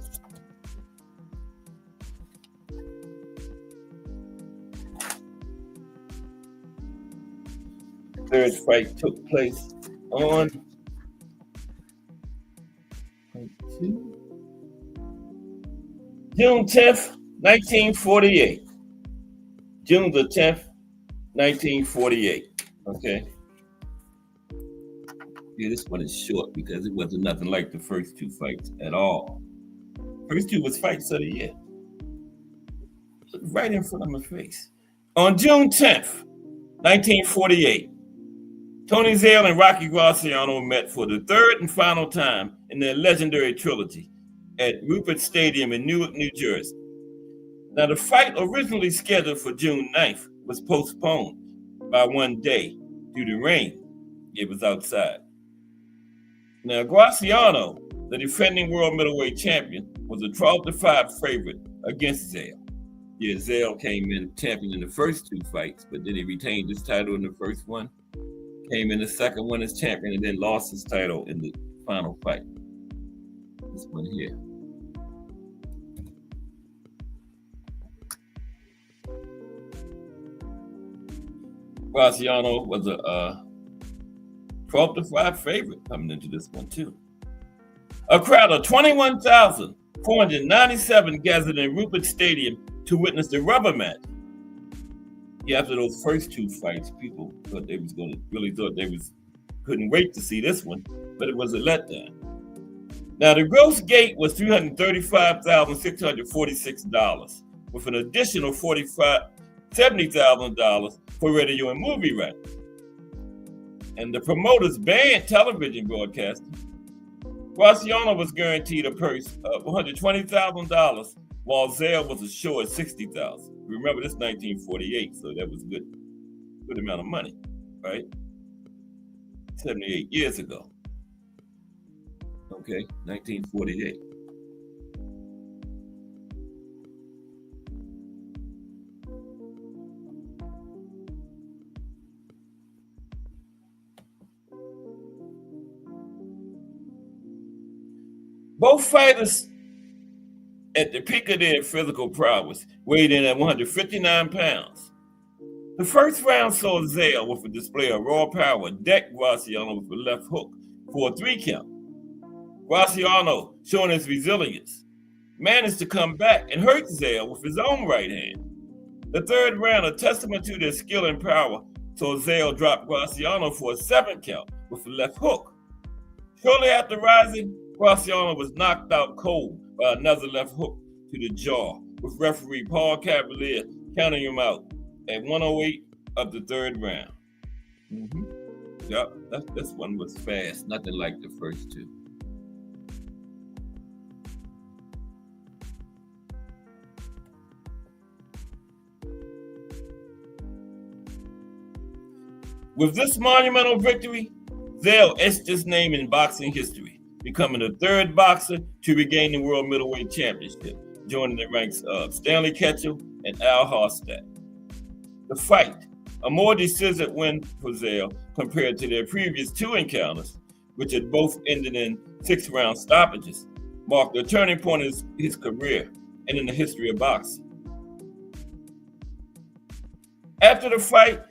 Speaker 4: June 10th, 1948. June the 10th, 1948. Okay. Yeah, this one is short because it wasn't nothing like the first two fights at all. First two was fights of the year. Right in front of my face. On June 10th, 1948, Tony Zale and Rocky Graziano met for the third and final time in their legendary trilogy at Rupert Stadium in Newark, New Jersey. Now, the fight originally scheduled for June 9th was postponed by 1 day due to rain. It was outside. Now, Graziano, the defending world middleweight champion, was a 12-5 favorite against Zale. Yeah, Zale came in champion in the first two fights, but then he retained his title in the first one, came in the second one as champion, and then lost his title in the final fight. This one here. Graziano was a 12-5 favorite coming into this one too. A crowd of 21,497 gathered in Rupert Stadium to witness the rubber match. Yeah, after those first two fights, people thought they was couldn't wait to see this one, but it was a letdown. Now the gross gate was $335,646, with an additional $70,000 for radio and movie rights. And the promoters banned television broadcasting. Graziano was guaranteed a purse of $120,000, while Zale was assured $60,000. Remember, this 1948, so that was a good amount of money, right? 78 years ago. Okay, 1948. Both fighters at the peak of their physical prowess weighed in at 159 pounds. The first round saw Zale, with a display of raw power, deck Graziano with a left hook for a 3 count. Graziano, showing his resilience, managed to come back and hurt Zale with his own right hand. The third round, a testament to their skill and power, saw Zale drop Graziano for a 7 count with a left hook. Shortly after rising, Graziano was knocked out cold by another left hook to the jaw, with referee Paul Cavalier counting him out at 108 of the third round. Yep, this one was fast, nothing like the first two. With this monumental victory, Zale etched his name in boxing history, becoming the third boxer to regain the world middleweight championship, joining the ranks of Stanley Ketchel and Al Harstad. The fight, a more decisive win for Zale compared to their previous 2 encounters, which had both ended in 6-round stoppages, marked a turning point in his career and in the history of boxing. After the fight,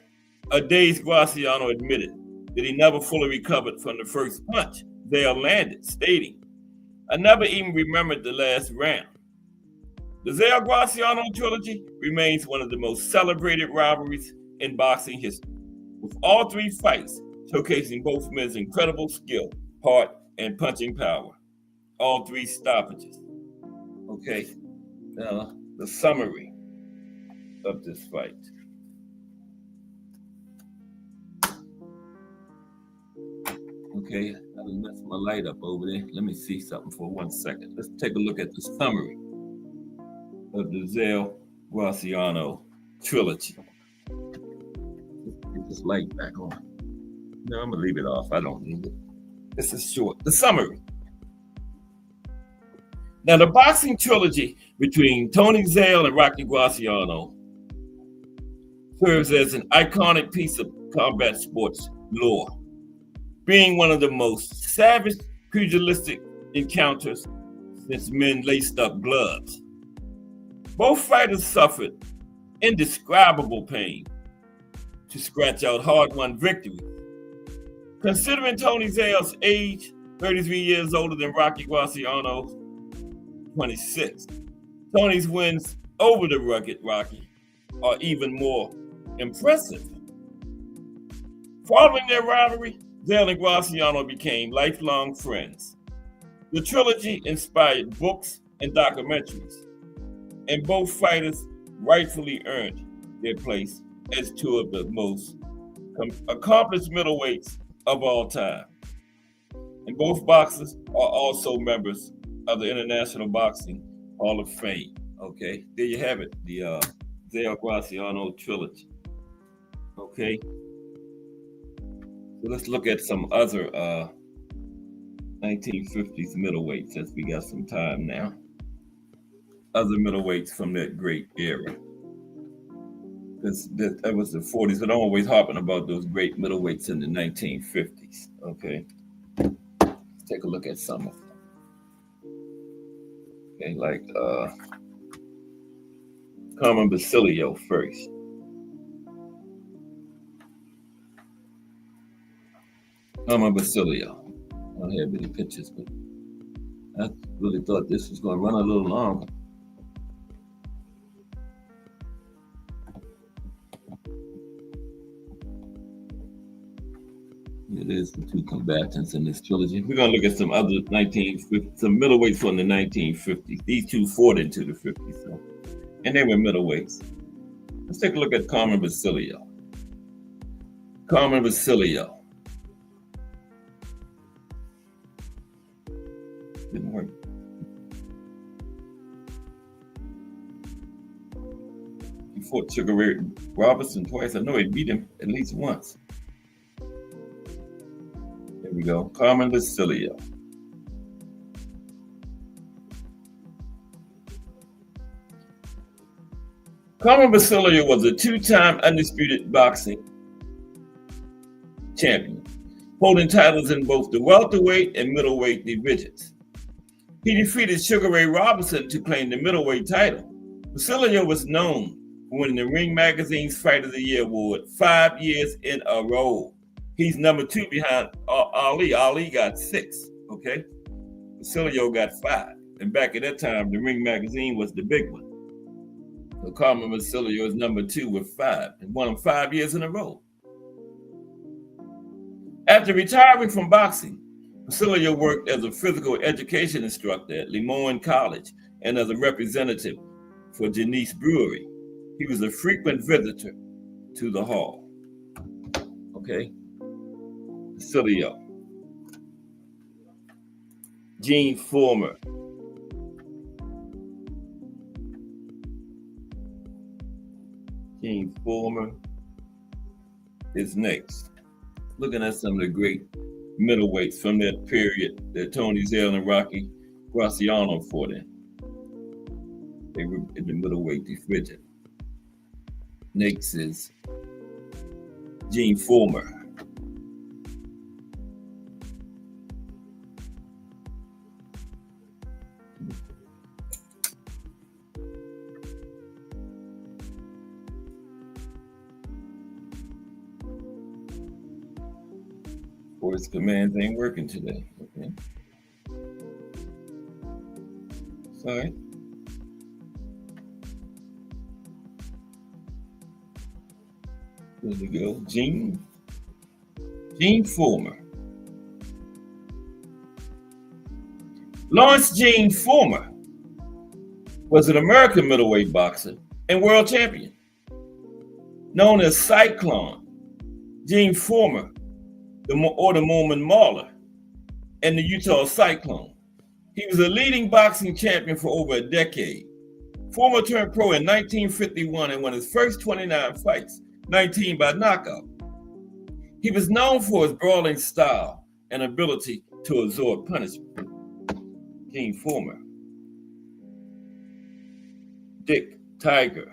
Speaker 4: a dazed Graziano admitted that he never fully recovered from the first punch Zale landed, stating, "I never even remembered the last round." The Zale-Graziano trilogy remains one of the most celebrated rivalries in boxing history, with all 3 fights showcasing both men's incredible skill, heart, and punching power. All 3 stoppages. Okay, now the summary of this fight. Okay, I messed my light up over there. Let me see something for 1 second. Let's take a look at the summary of the Zale-Graziano trilogy. Let's get this light back on. No, I'm gonna leave it off. I don't need it. This is short. The summary. Now, the boxing trilogy between Tony Zale and Rocky Graziano serves as an iconic piece of combat sports lore, being one of the most savage pugilistic encounters since men laced up gloves. Both fighters suffered indescribable pain to scratch out hard-won victories. Considering Tony Zale's age, 33 years older than Rocky Graziano, 26, Tony's wins over the rugged Rocky are even more impressive. Following their rivalry, Zale and Graziano became lifelong friends. The trilogy inspired books and documentaries, and both fighters rightfully earned their place as 2 of the most accomplished middleweights of all time. And both boxers are also members of the International Boxing Hall of Fame. Okay, there you have it, the Zale-Graziano trilogy. Okay. So let's look at some other 1950s middleweights, since we got some time now. Other middleweights from that great era. That was the 40s, but I'm always harping about those great middleweights in the 1950s. Okay. Let's take a look at some of them. Okay, like Carmen Basilio first. Carmen Basilio. I don't have any pictures, but I really thought this was going to run a little longer. It is the two combatants in this trilogy. We're going to look at some other some middleweights from the 1950s. These two fought into the 50s, so, and they were middleweights. Let's take a look at Carmen Basilio. Carmen Basilio. Didn't work. He fought Sugar Ray Robinson twice. I know he beat him at least once. There we go. Carmen Basilio. Carmen Basilio was a two-time undisputed boxing champion, holding titles in both the welterweight and middleweight divisions. He defeated Sugar Ray Robinson to claim the middleweight title. Basilio was known for winning the Ring Magazine's Fight of the Year award 5 years in a row. He's number 2 behind Ali. Ali got 6, okay? Basilio got 5. And back at that time, the Ring Magazine was the big one. So Carmen Basilio is number 2 with 5 and won them 5 years in a row. After retiring from boxing, Basilio worked as a physical education instructor at Lemoyne College and as a representative for Janice Brewery. He was a frequent visitor to the hall. Okay. Basilio. Gene Fullmer. Gene Fullmer is next. Looking at some of the great middleweights from that period that Tony Zale and Rocky Graziano fought in. They were in the middleweight division. Next is Gene Fullmer. Voice commands ain't working today. Okay. Sorry. There we go. Gene Fullmer. Lawrence Gene Fullmer was an American middleweight boxer and world champion. Known as Cyclone, Gene Fullmer, the Mormon Mauler, and the Utah Cyclone. He was a leading boxing champion for over a decade. Fullmer turned pro in 1951 and won his first 29 fights, 19 by knockout. He was known for his brawling style and ability to absorb punishment. Gene Fullmer. Dick Tiger.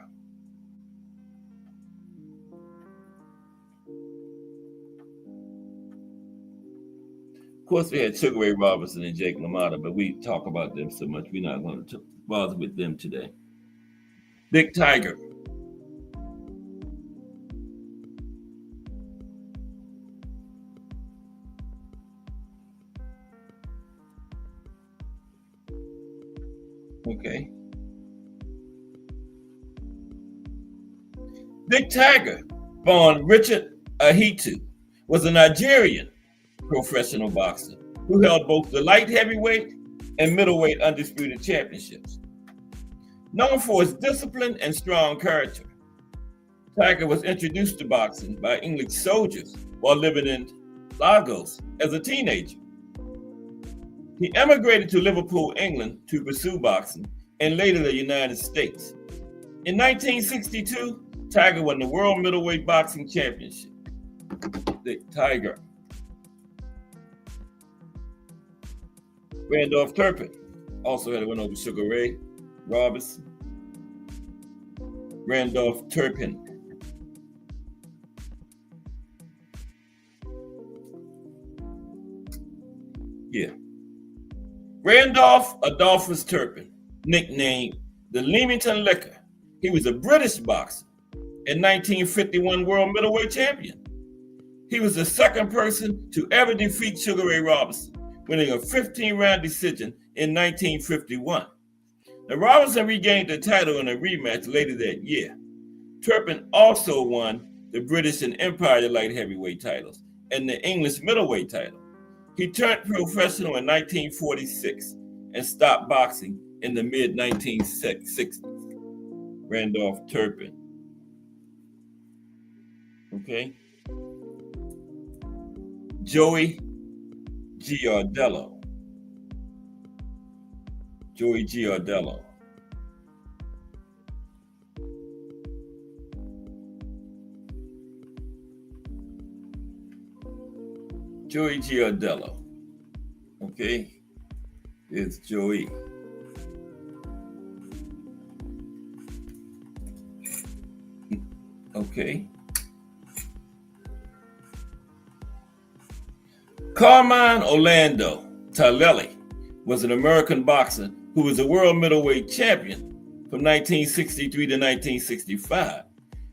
Speaker 4: Of course, we had Sugar Ray Robinson and Jake LaMotta, but we talk about them so much, we're not going to bother with them today. Dick Tiger. Okay. Dick Tiger, born Richard Ahitu, was a Nigerian professional boxer who held both the light heavyweight and middleweight undisputed championships. Known for his discipline and strong character, Tiger was introduced to boxing by English soldiers while living in Lagos as a teenager. He emigrated to Liverpool, England to pursue boxing and later the United States. In 1962, Tiger won the World Middleweight Boxing Championship. Dick Tiger. Randolph Turpin also had a win over Sugar Ray Robinson. Randolph Turpin. Yeah. Randolph Adolphus Turpin, nicknamed the Leamington Liquor. He was a British boxer and 1951 world middleweight champion. He was the second person to ever defeat Sugar Ray Robinson, winning a 15-round decision in 1951. Now, Robinson regained the title in a rematch later that year. Turpin also won the British and Empire light heavyweight titles and the English middleweight title. He turned professional in 1946 and stopped boxing in the mid-1960s. Randolph Turpin. Okay. Joey Giardello. Joey Giardello. Joey Giardello. Okay. It's Joey. Okay. Carmine Orlando Talelli was an American boxer who was a world middleweight champion from 1963 to 1965.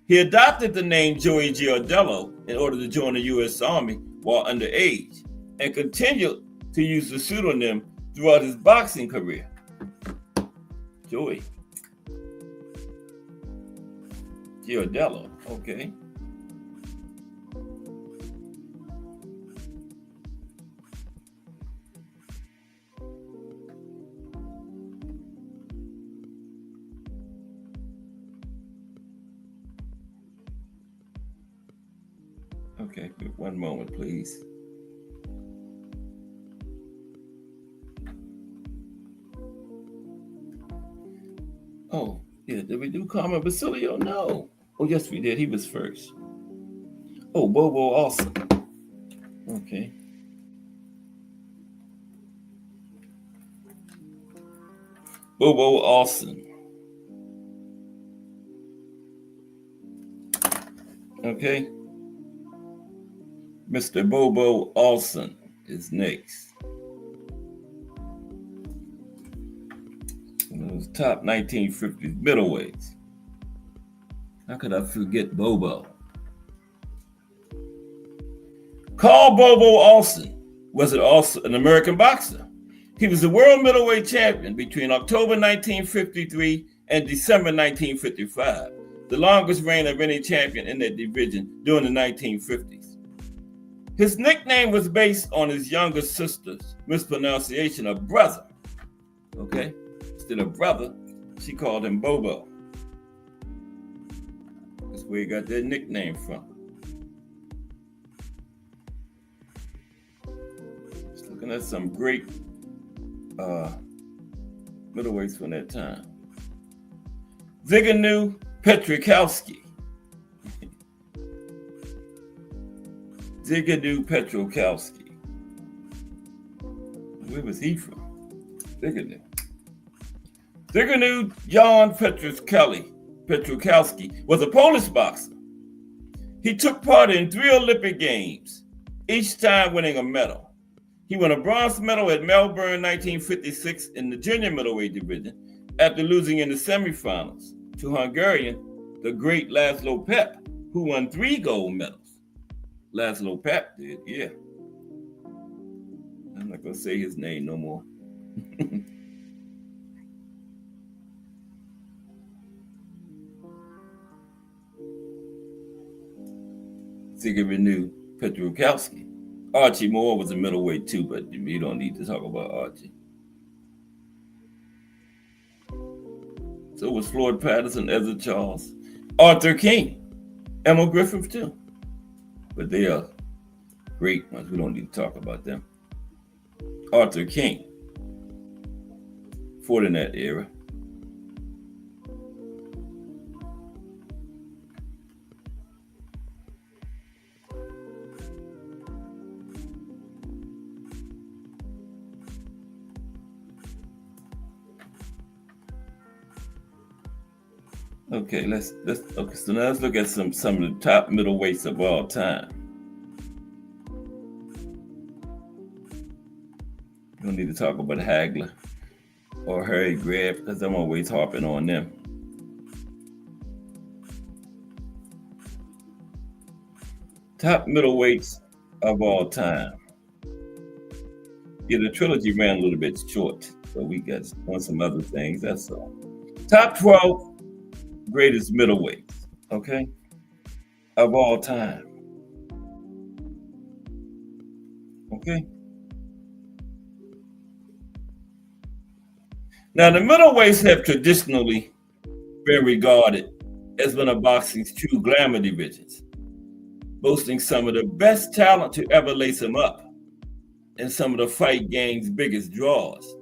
Speaker 4: He adopted the name Joey Giardello in order to join the U.S. Army while underage and continued to use the pseudonym throughout his boxing career. Joey Giardello, okay. Okay, one moment, please. Oh, yeah, did we do Carmen Basilio? No. Oh, yes, we did. He was first. Oh, Bobo Olsen. Okay. Bobo Olsen. Okay. Mr. Bobo Olsen is next. One of those top 1950s middleweights. How could I forget Bobo? Carl Bobo Olsen was also an American boxer. He was the world middleweight champion between October 1953 and December 1955, the longest reign of any champion in that division during the 1950s. His nickname was based on his younger sister's mispronunciation of brother. Okay? Instead of brother, she called him Bobo. That's where he got that nickname from. Just looking at some great middleweights from that time. Zygmunt Petrikowski. Zygmunt Petrikowski. Where was he from? Zygmunt. Zygmunt Jan Petrikowski was a Polish boxer. He took part in 3 Olympic Games, each time winning a medal. He won a bronze medal at Melbourne 1956 in the junior middleweight division after losing in the semifinals to Hungarian, the great Laszlo Papp, who won 3 gold medals. Laszlo Papp did, yeah. I'm not going to say his name no more. Zygmunt Petrikowski. Archie Moore was a middleweight too, but you don't need to talk about Archie. So was Floyd Patterson, Ezra Charles, Arthur King, Emil Griffith too. But they are great ones. We don't need to talk about them. Arthur King fought in that era. Okay, let's okay. So now let's look at some of the top middleweights of all time. We don't need to talk about Hagler or Harry Greb because I'm always harping on them. Top middleweights of all time. Yeah, the trilogy ran a little bit short, so we got on some other things. That's all. Top 12 greatest middleweights, okay, of all time. Okay. Now, the middleweights have traditionally been regarded as one of boxing's true glamour divisions, boasting some of the best talent to ever lace them up and some of the fight game's biggest draws.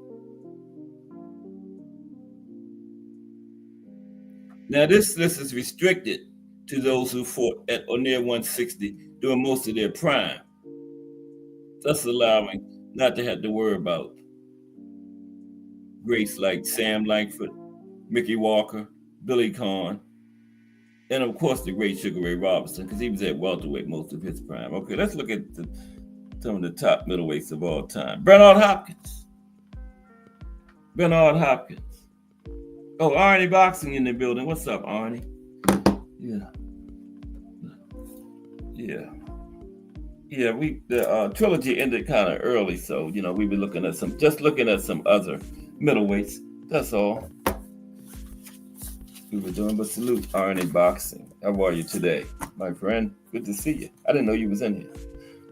Speaker 4: Now, this list is restricted to those who fought at or near 160 during most of their prime, thus allowing not to have to worry about greats like Sam Langford, Mickey Walker, Billy Conn, and of course the great Sugar Ray Robinson, because he was at welterweight most of his prime. Okay, let's look at some of the top middleweights of all time. Bernard Hopkins. Oh, Arnie Boxing in the building. What's up, Arnie? Yeah. The trilogy ended kind of early, so we were looking at some other middleweights. That's all we were doing. But salute Arnie Boxing. How are you today, my friend? Good to see you. I didn't know you was in here.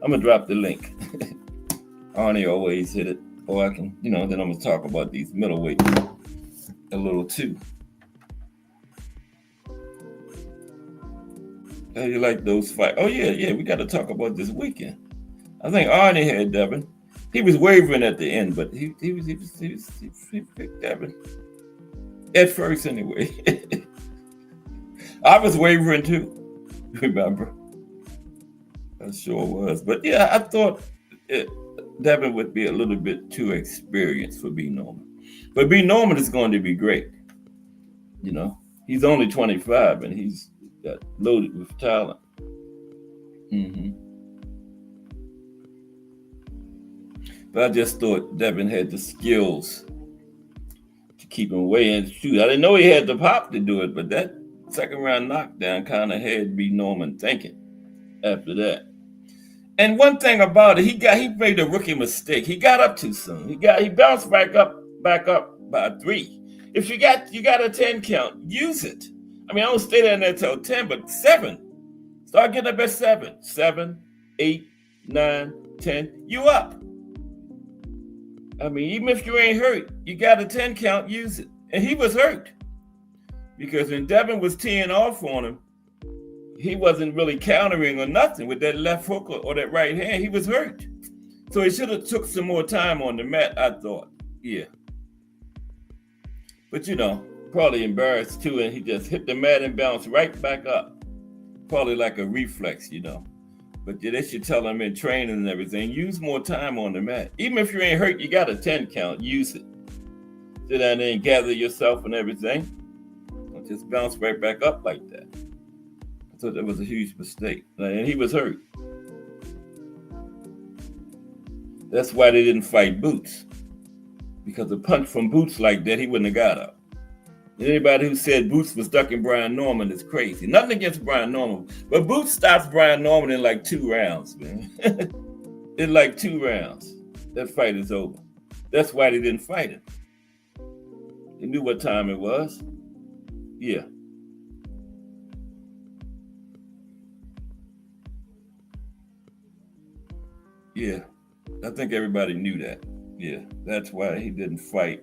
Speaker 4: I'm gonna drop the link. Arnie always hit it, or I can, then I'm gonna talk about these middleweights a little too. How you like those fights? Oh yeah, we got to talk about this weekend. I think Arnie had Devin. He was wavering at the end, but he picked Devin at first anyway. I was wavering too. Remember? I sure was. But yeah, I thought Devin would be a little bit too experienced for B. Norman. But B. Norman is going to be great. He's only 25 and he's got loaded with talent. But I just thought Devin had the skills to keep him away and shoot. I didn't know he had the pop to do it, but that second round knockdown kind of had B. Norman thinking after that. And one thing about it, he made a rookie mistake. He got up too soon. He bounced back up by 3. If you got a 10 count, use it. I mean, I don't stay down there till 10, but 7. Start getting up at 7. 7, 8, 9, 10. You up. I mean, even if you ain't hurt, you got a 10 count, use it. And he was hurt. Because when Devin was teeing off on him, he wasn't really countering or nothing with that left hook or that right hand. He was hurt. So he should have took some more time on the mat, I thought. Yeah. But probably embarrassed too, and he just hit the mat and bounced right back up. Probably like a reflex, But they should tell him in training and everything, use more time on the mat. Even if you ain't hurt, you got a 10 count, use it. Sit down there and gather yourself and everything. Don't just bounce right back up like that. I thought that was a huge mistake. And he was hurt. That's why they didn't fight Boots. Because a punch from Boots like that, he wouldn't have got up. Anybody who said Boots was ducking Brian Norman is crazy. Nothing against Brian Norman. But Boots stops Brian Norman in like 2 rounds, man. In like 2 rounds. That fight is over. That's why they didn't fight him. They knew what time it was. Yeah. Yeah. I think everybody knew that. Yeah. That's why he didn't fight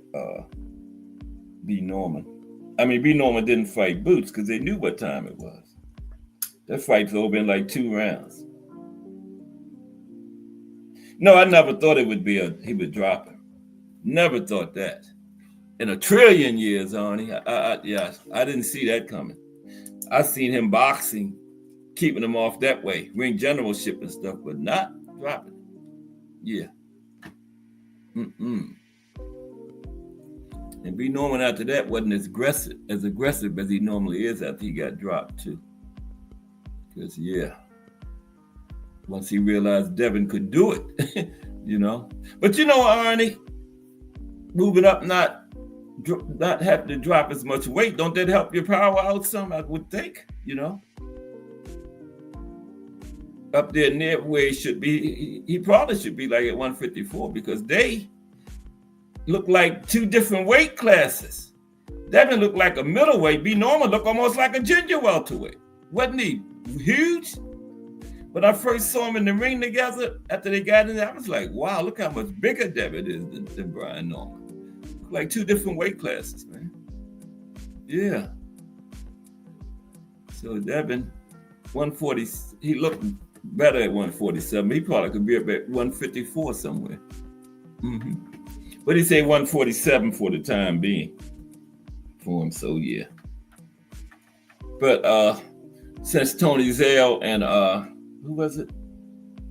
Speaker 4: B. Norman. I mean, B. Norman didn't fight Boots because they knew what time it was. That fight's over in like 2 rounds. No, I never thought it would be he would drop him. Never thought that. In a trillion years, Arnie, I didn't see that coming. I seen him boxing, keeping him off that way, ring generalship and stuff, but not dropping him. Yeah. And B. Norman after that wasn't as aggressive as he normally is after he got dropped too. Because once he realized Devin could do it, But Arnie, moving up, not having to drop as much weight, don't that help your power out some? I would think, Up there near where he should be, he probably should be like at 154 because they look like two different weight classes. Devin looked like a middleweight. B. Norman looked almost like a junior welterweight. Wasn't he huge? When I first saw him in the ring together, after they got in there, I was like, wow, look how much bigger Devin is than Brian Norman. Like two different weight classes, man. Yeah. So Devin, 140, he looked better at 147. He probably could be up at 154 somewhere. Mm-hmm. But he say 147 for the time being for him, so yeah. But since Tony Zale and who was it?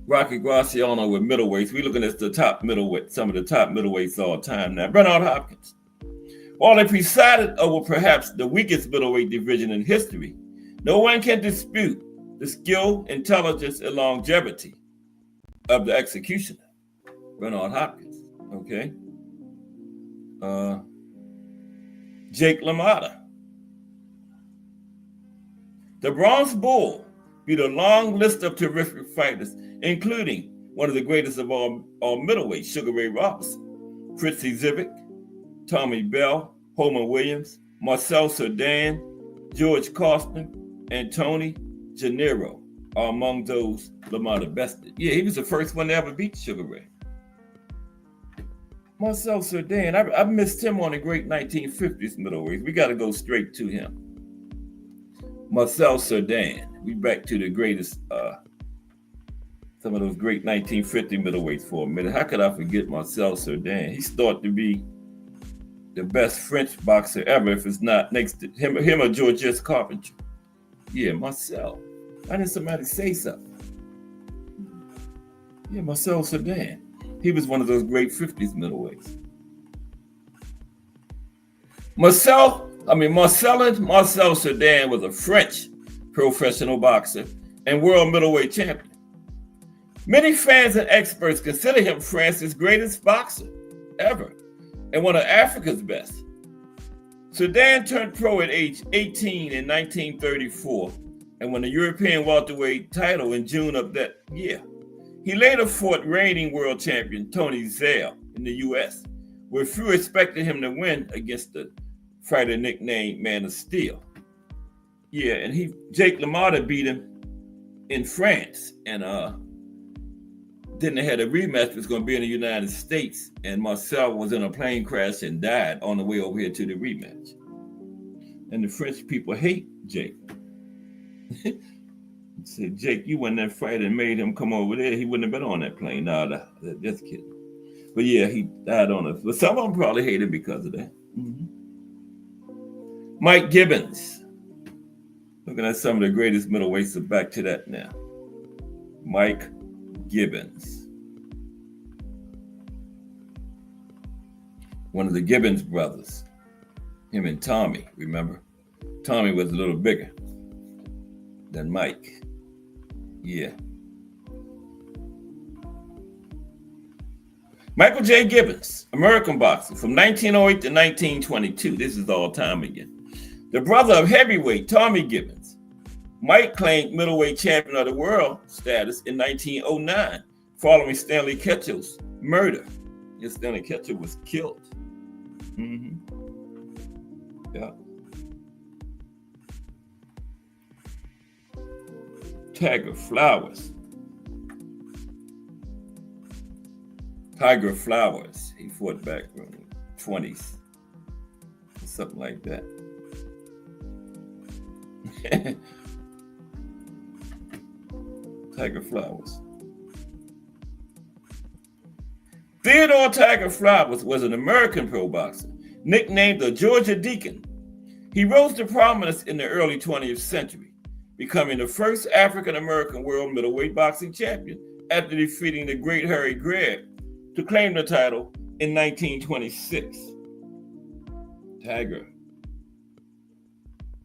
Speaker 4: Rocky Graziano with middleweights, we're looking at the top middleweight, some of the top middleweights all time now. Bernard Hopkins. While they presided over perhaps the weakest middleweight division in history, no one can dispute the skill, intelligence, and longevity of the executioner, Bernard Hopkins. Okay. Jake LaMotta. The Bronze Bull beat a long list of terrific fighters, including one of the greatest of all middleweights, Sugar Ray Robinson, Fritzy Zivik, Tommy Bell, Holman Williams, Marcel Cerdan, George Costner, and Tony Gennaro are among those LaMotta bested. Yeah, he was the first one to ever beat Sugar Ray. Marcel Cerdan, I missed him on the great 1950s middleweight. We got to go straight to him. Marcel Cerdan. We back to the greatest, some of those great 1950 middleweights for a minute. How could I forget Marcel Cerdan? He's thought to be the best French boxer ever, if it's not next to him or Georges Carpenter. Yeah, Marcel. I need somebody to say something. Yeah, Marcel Cerdan. He was one of those great 50s middleweights. Marcel Cerdan was a French professional boxer and world middleweight champion. Many fans and experts consider him France's greatest boxer ever and one of Africa's best. Cerdan turned pro at age 18 in 1934 and won the European welterweight title in June of that year. He later fought reigning world champion Tony Zale in the U.S., where few expected him to win against the fighter nicknamed Man of Steel. Yeah, and Jake LaMotta beat him in France, and then they had a rematch that was going to be in the United States, and Marcel was in a plane crash and died on the way over here to the rematch. And the French people hate Jake. Said, Jake, you won that fight and made him come over there. He wouldn't have been on that plane. No, just kidding. But yeah, he died on it. But some of them probably hate him because of that. Mm-hmm. Mike Gibbons. Looking at some of the greatest middleweights, so back to that now. Mike Gibbons. One of the Gibbons brothers. Him and Tommy, remember? Tommy was a little bigger than Mike. Yeah. Michael J. Gibbons, American boxer from 1908 to 1922. This is all time again. The brother of heavyweight Tommy Gibbons. Mike claimed middleweight champion of the world status in 1909 following Stanley Ketchell's murder. Yes, Stanley Ketchell was killed. Mm-hmm. Yeah. Tiger Flowers. He fought back in the 20s. Something like that. Tiger Flowers. Theodore Tiger Flowers was an American pro boxer, nicknamed the Georgia Deacon. He rose to prominence in the early 20th century, becoming the first African-American world middleweight boxing champion after defeating the great Harry Gregg to claim the title in 1926. Tiger.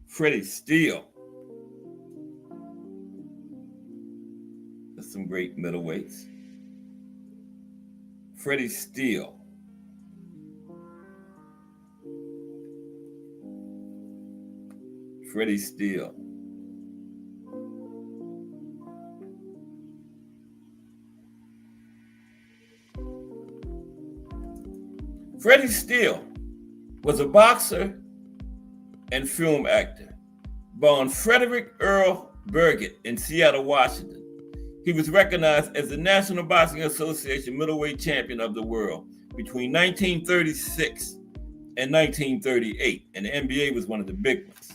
Speaker 4: Freddie Steele. That's some great middleweights. Freddie Steele. Freddie Steele. Freddie Steele was a boxer and film actor, born Frederick Earl Burgett in Seattle, Washington. He was recognized as the National Boxing Association middleweight champion of the world between 1936 and 1938, and the NBA was one of the big ones.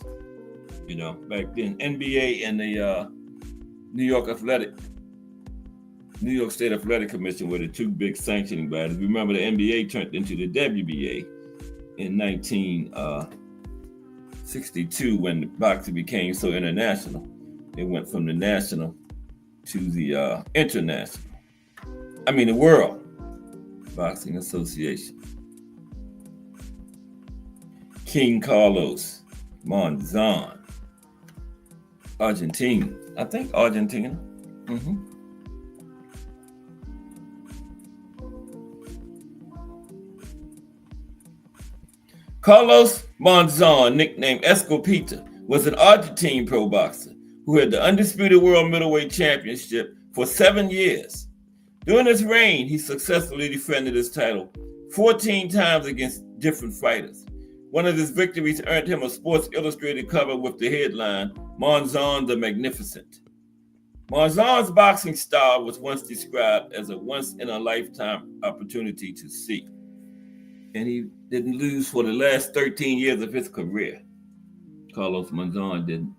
Speaker 4: You know, back then, NBA and the New York State Athletic Commission were the two big sanctioning bodies. Remember, the NBA turned into the WBA in 1962 when the boxing became so international. It went from the national to the international. The World Boxing Association. King Carlos Monzon, Argentina. I think Argentina. Carlos Monzon, nicknamed Escopeta, was an Argentine pro boxer who had the undisputed world middleweight championship for 7 years. During his reign, he successfully defended his title 14 times against different fighters. One of his victories earned him a Sports Illustrated cover with the headline, Monzon the Magnificent. Monzon's boxing style was once described as a once-in-a-lifetime opportunity to see. And he didn't lose for the last 13 years of his career. Carlos Monzon didn't.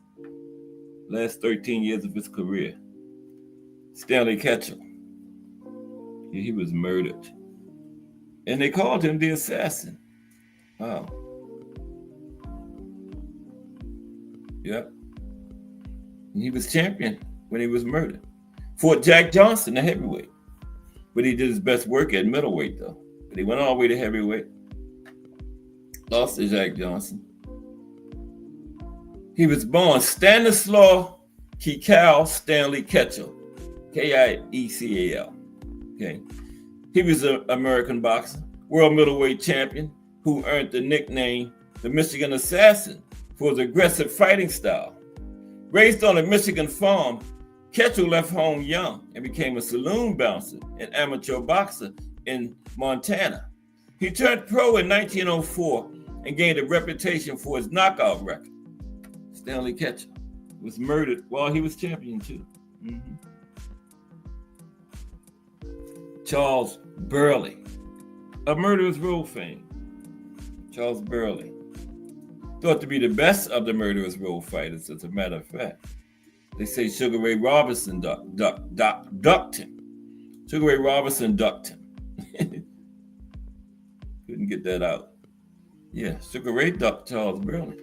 Speaker 4: Last 13 years of his career. Stanley Ketchel. He was murdered. And they called him the assassin. Wow. Yep. And he was champion when he was murdered. Fought Jack Johnson, the heavyweight. But he did his best work at middleweight, though. But he went all the way to heavyweight. Lost to Jack Johnson. He was born Stanislaw Kikau Stanley Ketchel, K-I-E-C-A-L. Okay. He was an American boxer, world middleweight champion, who earned the nickname the Michigan Assassin for his aggressive fighting style. Raised on a Michigan farm, Ketchel left home young and became a saloon bouncer and amateur boxer in Montana. He turned pro in 1904 and gained a reputation for his knockout record. Stanley Ketchel was murdered while he was champion too. Charles Burley, of Murderers Row fame. Charles Burley, thought to be the best of the Murderers Row fighters, as a matter of fact. They say Sugar Ray Robinson ducked him. Sugar Ray Robinson ducked him. Couldn't get that out. Yeah, Sugar Ray ducked Charles Burley.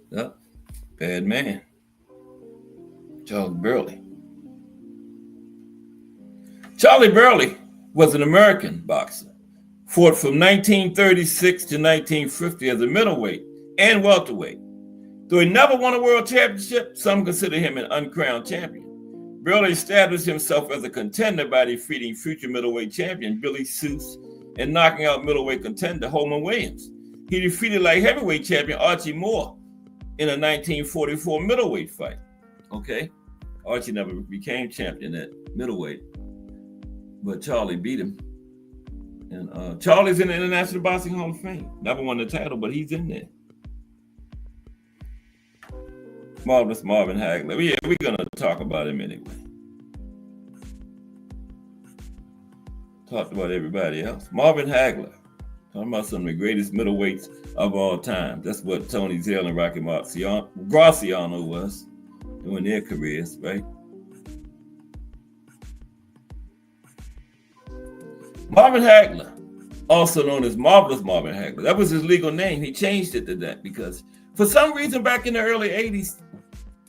Speaker 4: Yep, bad man. Charles Burley. Charlie Burley was an American boxer. Fought from 1936 to 1950 as a middleweight and welterweight. Though he never won a world championship, some consider him an uncrowned champion. Burley established himself as a contender by defeating future middleweight champion Billy Seuss and knocking out middleweight contender Holman Williams. He defeated light heavyweight champion Archie Moore in a 1944 middleweight fight. Okay, Archie never became champion at middleweight, but Charlie beat him. And Charlie's in the International Boxing Hall of Fame. Never won the title, but he's in there. Marvelous Marvin Hagler. Yeah, we're going to talk about him anyway. Talked about everybody else. Marvin Hagler. Talking about some of the greatest middleweights of all time. That's what Tony Zale and Rocky Graziano was doing their careers, right? Marvin Hagler, also known as Marvelous Marvin Hagler. That was his legal name. He changed it to that because for some reason back in the early 80s,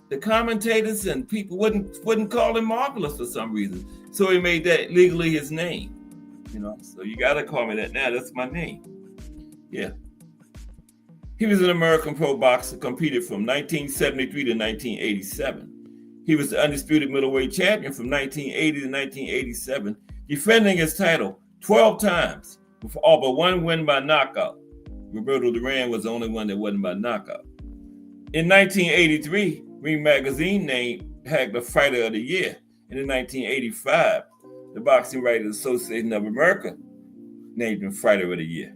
Speaker 4: the commentators and people wouldn't call him Marvelous for some reason. So he made that legally his name. So you got to call me that now. That's my name. Yeah. He was an American pro boxer, competed from 1973 to 1987. He was the undisputed middleweight champion from 1980 to 1987, defending his title 12 times, with all but one win by knockout. Roberto Duran was the only one that wasn't by knockout. In 1983, Ring Magazine named Hagler Fighter of the Year. And in 1985, the Boxing Writers Association of America named him Fighter of the Year.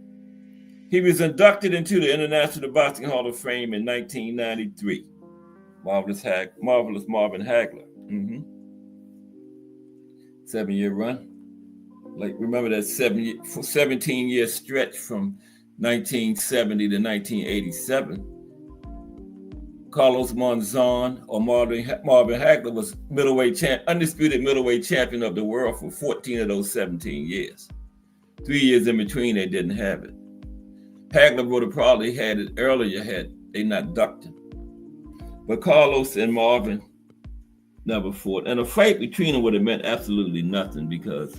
Speaker 4: He was inducted into the International Boxing Hall of Fame in 1993. Marvelous Marvin Hagler. 7-year run. Like, remember that 17-year stretch from 1970 to 1987. Carlos Monzon, or Marvin Hagler, was undisputed middleweight champion of the world for 14 of those 17 years. 3 years in between, they didn't have it. Hagler would have probably had it earlier had they not ducked him. But Carlos and Marvin never fought. And a fight between them would have meant absolutely nothing, because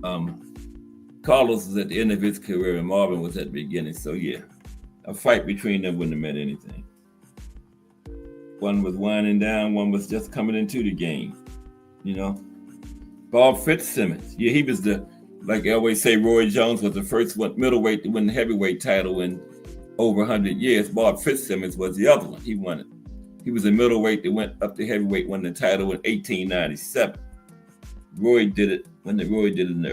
Speaker 4: Carlos was at the end of his career and Marvin was at the beginning. So yeah, a fight between them wouldn't have meant anything. One was winding down, one was just coming into the game. Bob Fitzsimmons. Yeah, he was like I always say, Roy Jones was the first middleweight to win the heavyweight title in over 100 years. Bob Fitzsimmons was the other one. He won it. He was a middleweight that went up to heavyweight, won the title in 1897. Roy did it in the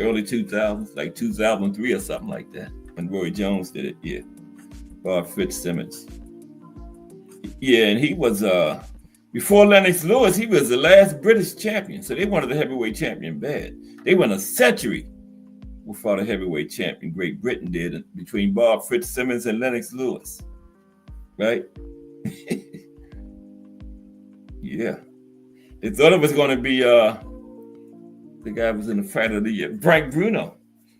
Speaker 4: early 2000s, like 2003 or something like that, when Roy Jones did it. Yeah, Bob Fitzsimmons. Yeah, and he was, before Lennox Lewis, he was the last British champion. So they wanted the heavyweight champion bad. They went a century without a heavyweight champion. Great Britain did, between Bob Fitzsimmons and Lennox Lewis. Right? Yeah. They thought it was going to be the guy who was in the fight of the year, Frank Bruno.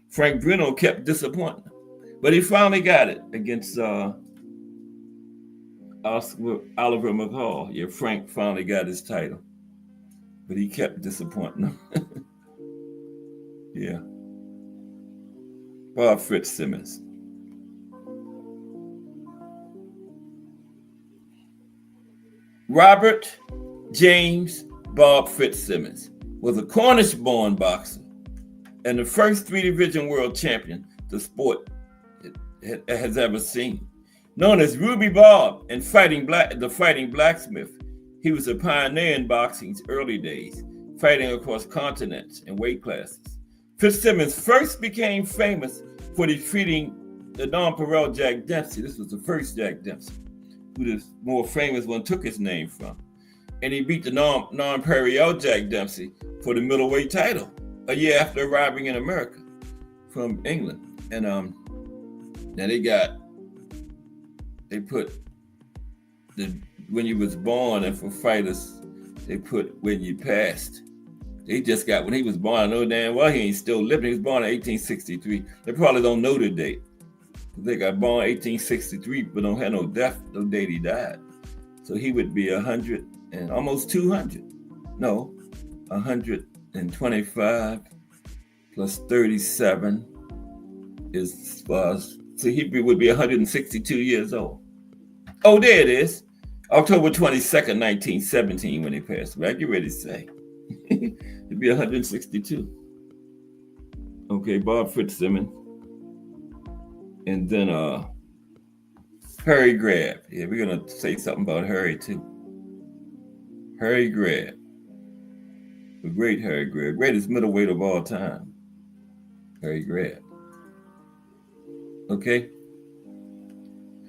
Speaker 4: Frank Bruno kept disappointing, but he finally got it against Oliver McCall. Yeah, Frank finally got his title, but he kept disappointing him. Yeah. Bob Fitzsimmons. Robert James Bob Fitzsimmons was a Cornish-born boxer and the first three-division world champion the sport has ever seen. Known as Ruby Bob and the Fighting Blacksmith, he was a pioneer in boxing's early days, fighting across continents and weight classes. Fitzsimmons first became famous for defeating the nonpareil Jack Dempsey. This was the first Jack Dempsey, who the more famous one took his name from. And he beat the nonpareil Jack Dempsey for the middleweight title a year after arriving in America from England. And now they put when you was born, and for fighters, they put when you passed. They just got when he was born. I know damn well he ain't still living. He was born in 1863. They probably don't know the date. They got born 1863, but don't have no date he died. So he would be 100 and almost 200. No, 125 plus 37 is, so he would be 162 years old. Oh, there it is. October 22nd, 1917, when he passed away. I get ready to say. He'd be 162. Okay, Bob Fitzsimmons. And then Harry Grab. Yeah, we're going to say something about Harry, too. Harry Grab. The great Harry Grab. Greatest middleweight of all time. Harry Grab. Okay?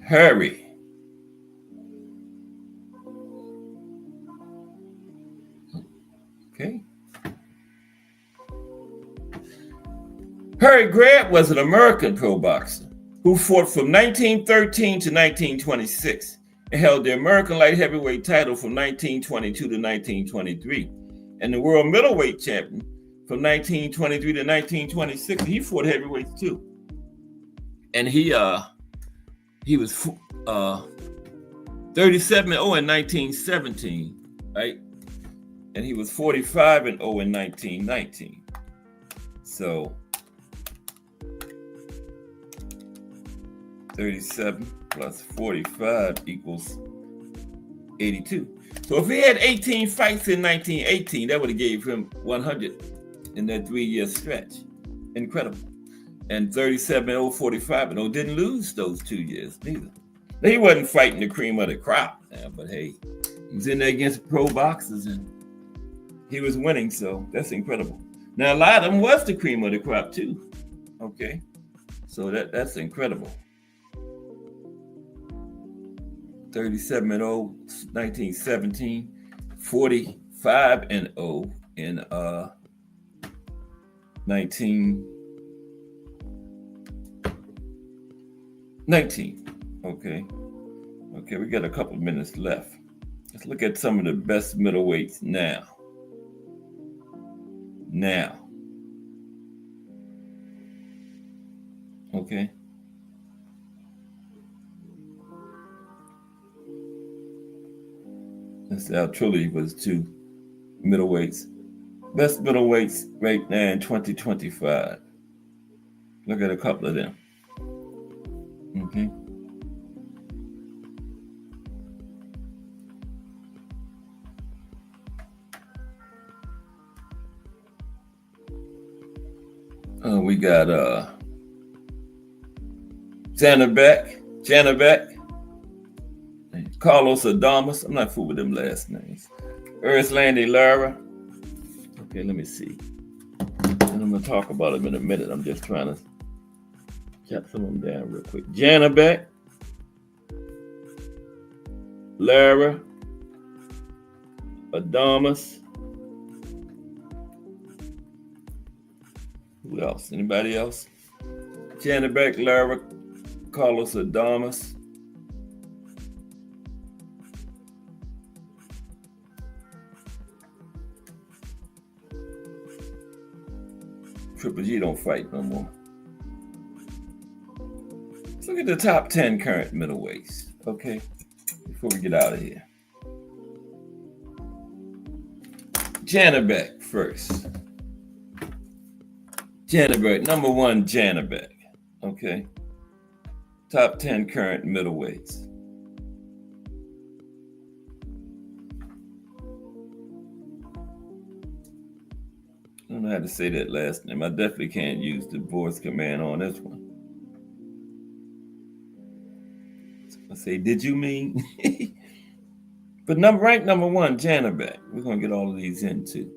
Speaker 4: Harry. Okay. Harry Grab was an American pro boxer who fought from 1913 to 1926 and held the American light heavyweight title from 1922 to 1923 and the world middleweight champion from 1923 to 1926. He fought heavyweights too. And he was 30 37-0 in 1917, right? And he was 45-0 in 1919. So 37 plus 45 equals 82. So if he had 18 fights in 1918, that would have gave him 100 in that 3-year stretch. Incredible. And 37-0, 45-0 didn't lose those 2 years neither. He wasn't fighting the cream of the crop, but hey, he was in there against pro boxers and he was winning, so that's incredible. Now, a lot of them was the cream of the crop too, okay? So that's incredible. 37-0, 1917, 45-0 in 1919. Okay, we got a couple of minutes left. Let's look at some of the best middleweights now. Okay. That's our Trilogy was 2 middleweights. Best middleweights right now in 2025. Look at a couple of them. Okay. We got Janabek, Carlos Adames. I'm not fooled with them last names. Landy Lara. Okay, let me see. And I'm gonna talk about them in a minute. I'm just trying to jot some of them down real quick. Janabek, Lara, Adames. Who else? Anybody else? Janabek, Lara, Carlos Adames. Triple G don't fight no more. Let's look at the top 10 current middleweights, okay? Before we get out of here. Janabek first. Janabek, number 1, Janabek, okay? Top 10 current middleweights. I don't know how to say that last name. I definitely can't use the voice command on this one. So I say, did you mean? But ranked number 1, Janabek. We're going to get all of these in too.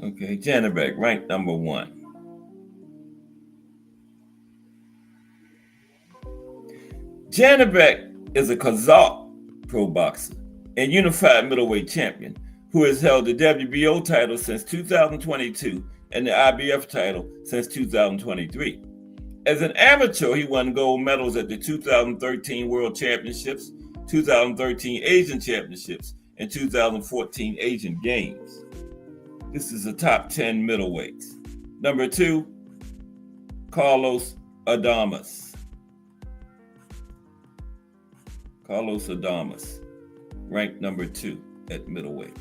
Speaker 4: Okay, Janabek, ranked number 1. Janabek is a Kazakh pro boxer and unified middleweight champion who has held the WBO title since 2022 and the IBF title since 2023. As an amateur, he won gold medals at the 2013 World Championships, 2013 Asian Championships, and 2014 Asian Games. This is a top 10 middleweights. Number 2, Carlos Adames. Carlos Adames, ranked number 2 at middleweight.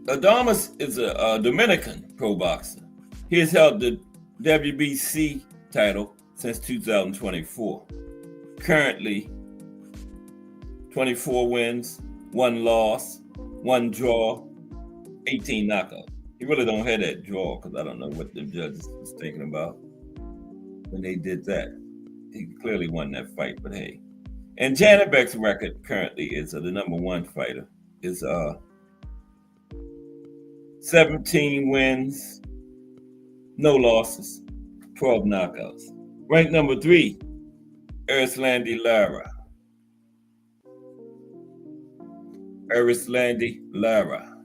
Speaker 4: Adames is a Dominican pro boxer. He has held the WBC title since 2024. Currently, 24 wins, 1 loss, 1 draw, 18 knockouts. He really don't have that draw because I don't know what the judges was thinking about when they did that. He clearly won that fight, but hey. And Janabek's record currently is the number 1 fighter is 17 wins, no losses, 12 knockouts. Ranked number 3, Landy Lara. Landy Lara.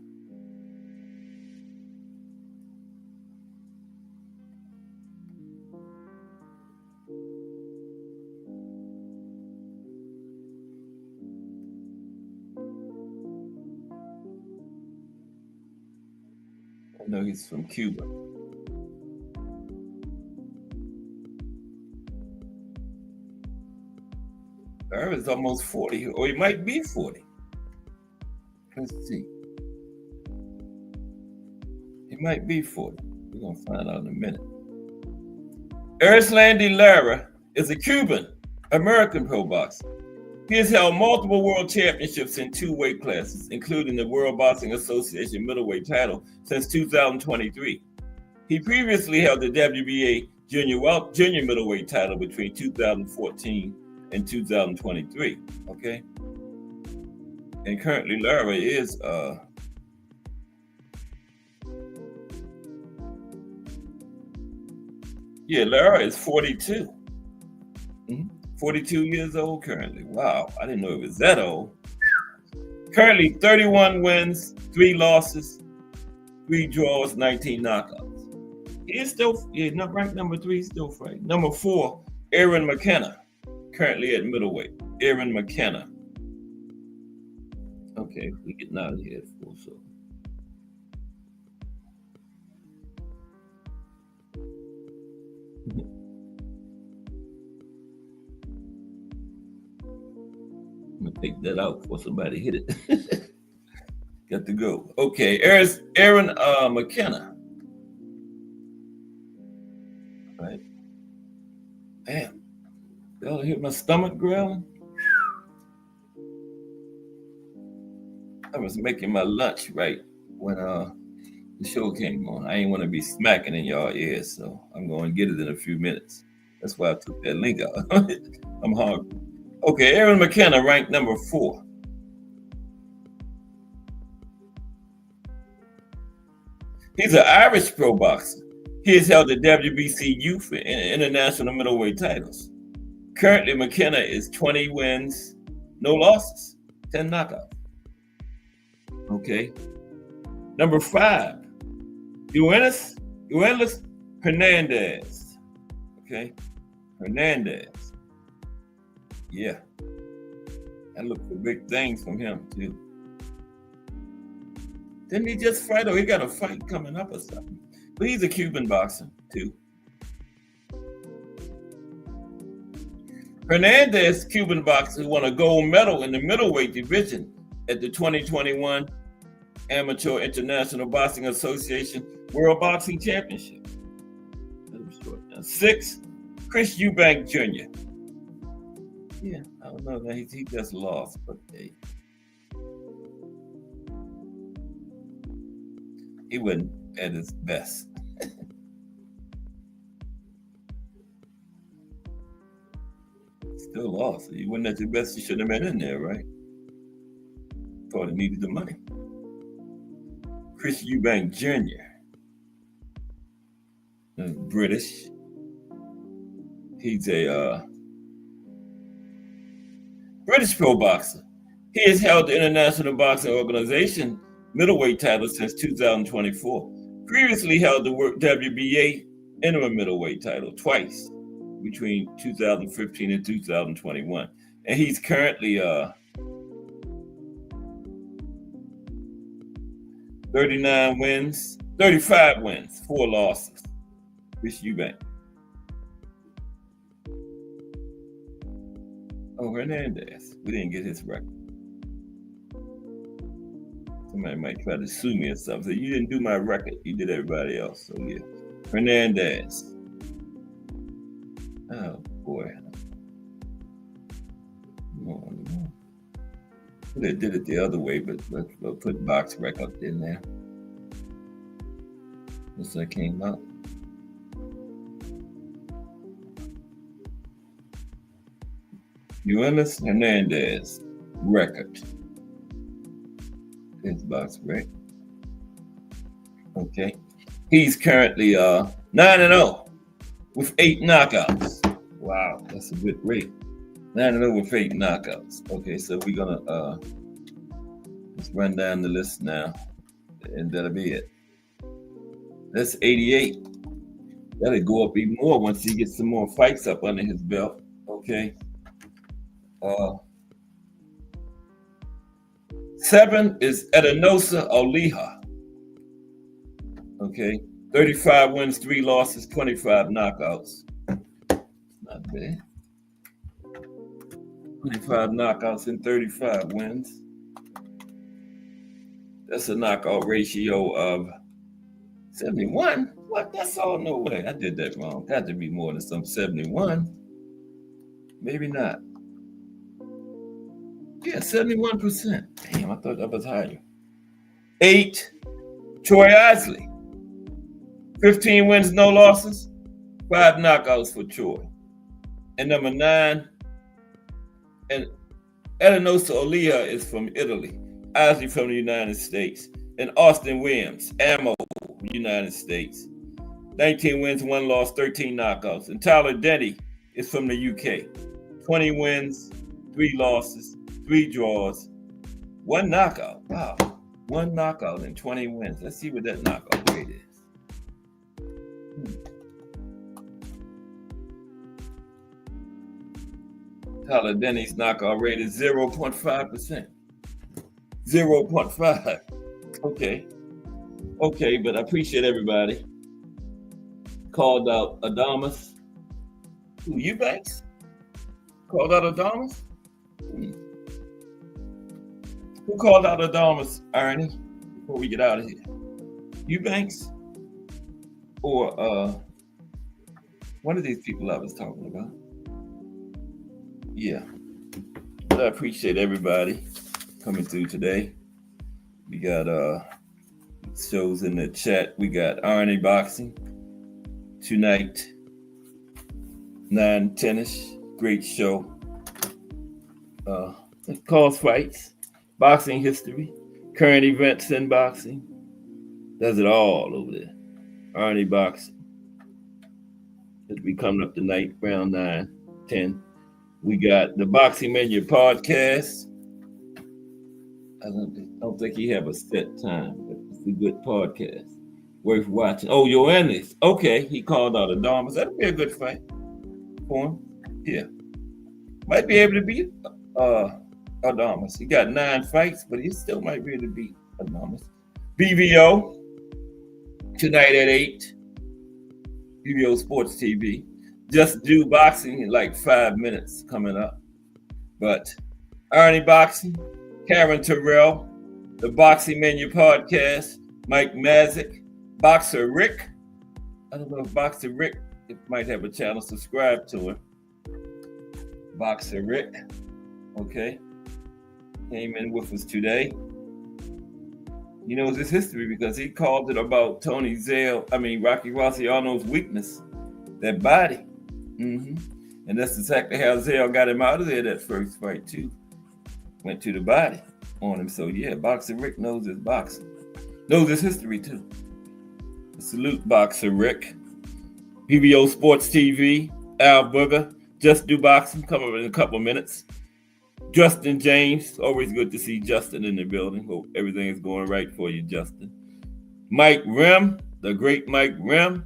Speaker 4: know he's from Cuba. Lara is almost 40, or he might be 40. Let's see. He might be 40. We're going to find out in a minute. Erislandy Lara is a Cuban American pro boxer. He has held multiple world championships in 2 weight classes, including the World Boxing Association middleweight title since 2023. He previously held the WBA junior middleweight title between 2014 and 2023. Okay. And currently Lara is Lara is 42. 42 years old currently. Wow, I didn't know it was that old. Currently 31 wins, 3 losses, 3 draws, 19 knockouts. He is still not ranked number 3, he's still fighting. Number 4, Aaron McKenna, currently at middleweight. Aaron McKenna. Okay, we getting out of here full so. I'm gonna take that out before somebody hit it. Got to go. Okay, Aaron McKenna. All right. Damn. Y'all hear my stomach growling? I was making my lunch right when the show came on. I ain't want to be smacking in y'all ears, so I'm going to get it in a few minutes. That's why I took that link out. I'm hungry. Okay, Aaron McKenna ranked number 4. He's an Irish pro boxer. He has held the WBC youth and international middleweight titles. Currently, McKenna is 20 wins, no losses, 10 knockouts. Okay. Number 5, Eugenio Hernandez. Okay. Hernandez. Yeah. I look for big things from him, too. Didn't he just fight, or he got a fight coming up or something? But he's a Cuban boxer, too. Hernandez, Cuban boxer, won a gold medal in the middleweight division at the 2021 Amateur International Boxing Association World Boxing Championship. 6, Chris Eubank Jr. Yeah, I don't know. He just lost, but he wasn't at his best. Still lost. He wasn't at your best. You shouldn't have been in there, right? Thought he needed the money. Chris Eubank Jr. British. He's a British pro boxer. He has held the International Boxing Organization middleweight title since 2024. Previously held the WBA interim middleweight title twice between 2015 and 2021. And he's currently 35 wins, 4 losses. Chris Eubank. Oh, Hernandez. We didn't get his record. Somebody might try to sue me or something. So you didn't do my record. You did everybody else. So yeah. Hernandez. Oh boy. They did it the other way, but we'll put box record in there. Once that came up. Eugenio Hernandez record. His box right. Okay. He's currently 9-0 with 8 knockouts. Wow, that's a good rate. 9-0 with 8 knockouts. Okay, so we're gonna let's run down the list now, and that'll be it. That's 88. That'll go up even more once he gets some more fights up under his belt. Okay. 7 is Edinosa Oliha. Okay. 35 wins, 3 losses, 25 knockouts. Not bad. 25 knockouts and 35 wins. That's a knockout ratio of 71. What? That's all. No way. I did that wrong. Got to be more than some 71. Maybe not. Yeah, 71%. Damn, I thought that was higher. 8, Troy Isley. 15 wins, no losses. 5 knockouts for Troy. And number 9, and Elenosa Olia is from Italy. Isley from the United States. And Austin Williams, Ammo, United States. 19 wins, 1 loss, 13 knockouts. And Tyler Denny is from the UK. 20 wins, 3 losses, 3 draws, 1 knockout. Wow. 1 knockout and 20 wins. Let's see what that knockout rate is. Tyler Denny's knockout rate is 0.5%. 0.5. Okay, but I appreciate everybody. Called out Adamas. Who, Eubanks? Called out Adamas? Who called out Adamas, Ernie, before we get out of here? Eubanks? Or one of these people I was talking about? Yeah. But I appreciate everybody coming through today. We got shows in the chat. We got Arnie Boxing tonight, 9:10ish. Great show. Calls fights, boxing history, current events in boxing. Does it all over there. Arnie Boxing. It'll be coming up tonight, around 9, 10. We got the Boxing Menu podcast. I don't think he have a set time, but it's a good podcast. Worth watching. Oh, Ioannis. Okay, he called out Adamas. That'll be a good fight for him. Yeah. Might be able to beat Adamas. He got 9 fights, but he still might be able to beat Adamas. BVO tonight at 8. BVO Sports TV. Just do boxing in like 5 minutes coming up. But Ernie Boxing, Karen Terrell, the Boxing Menu podcast, Mike Mazik, Boxer Rick. I don't know if Boxer Rick might have a channel. Subscribe to him. Boxer Rick. Okay. Came in with us today. He knows his history because he called it about Rocky Graziano's weakness, that body. And that's exactly how Zale got him out of there that first fight too. Went to the body on him. So yeah, Boxer Rick knows his boxing. Knows his history too. Salute Boxer Rick. PBO Sports TV, Al Booger, Just Do Boxing, come up in a couple of minutes. Justin James, always good to see Justin in the building. Hope everything is going right for you, Justin. Mike Rim, the great Mike Rim.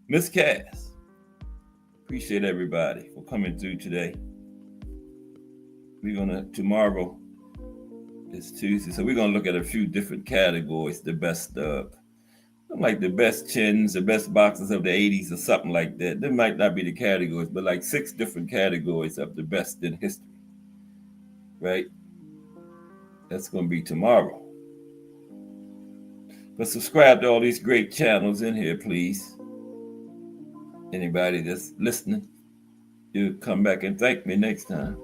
Speaker 4: Miss Cass. Appreciate everybody for coming through today. Tomorrow is Tuesday, so we're gonna look at a few different categories, the best of. Like the best chins, the best boxers of the 80s or something like that. There might not be the categories, but like 6 different categories of the best in history. Right? That's going to be tomorrow. But subscribe to all these great channels in here, please. Anybody that's listening, you'll come back and thank me next time.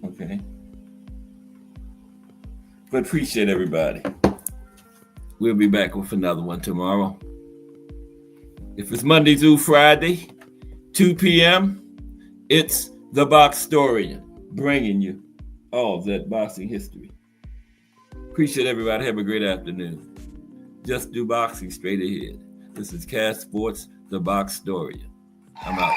Speaker 4: Okay. But appreciate everybody. We'll be back with another one tomorrow. If it's Monday through Friday, 2 p.m., it's The Boxtorian, bringing you all of that boxing history. Appreciate everybody. Have a great afternoon. Just do boxing straight ahead. This is Cass Sports, The Boxtorian. I'm out.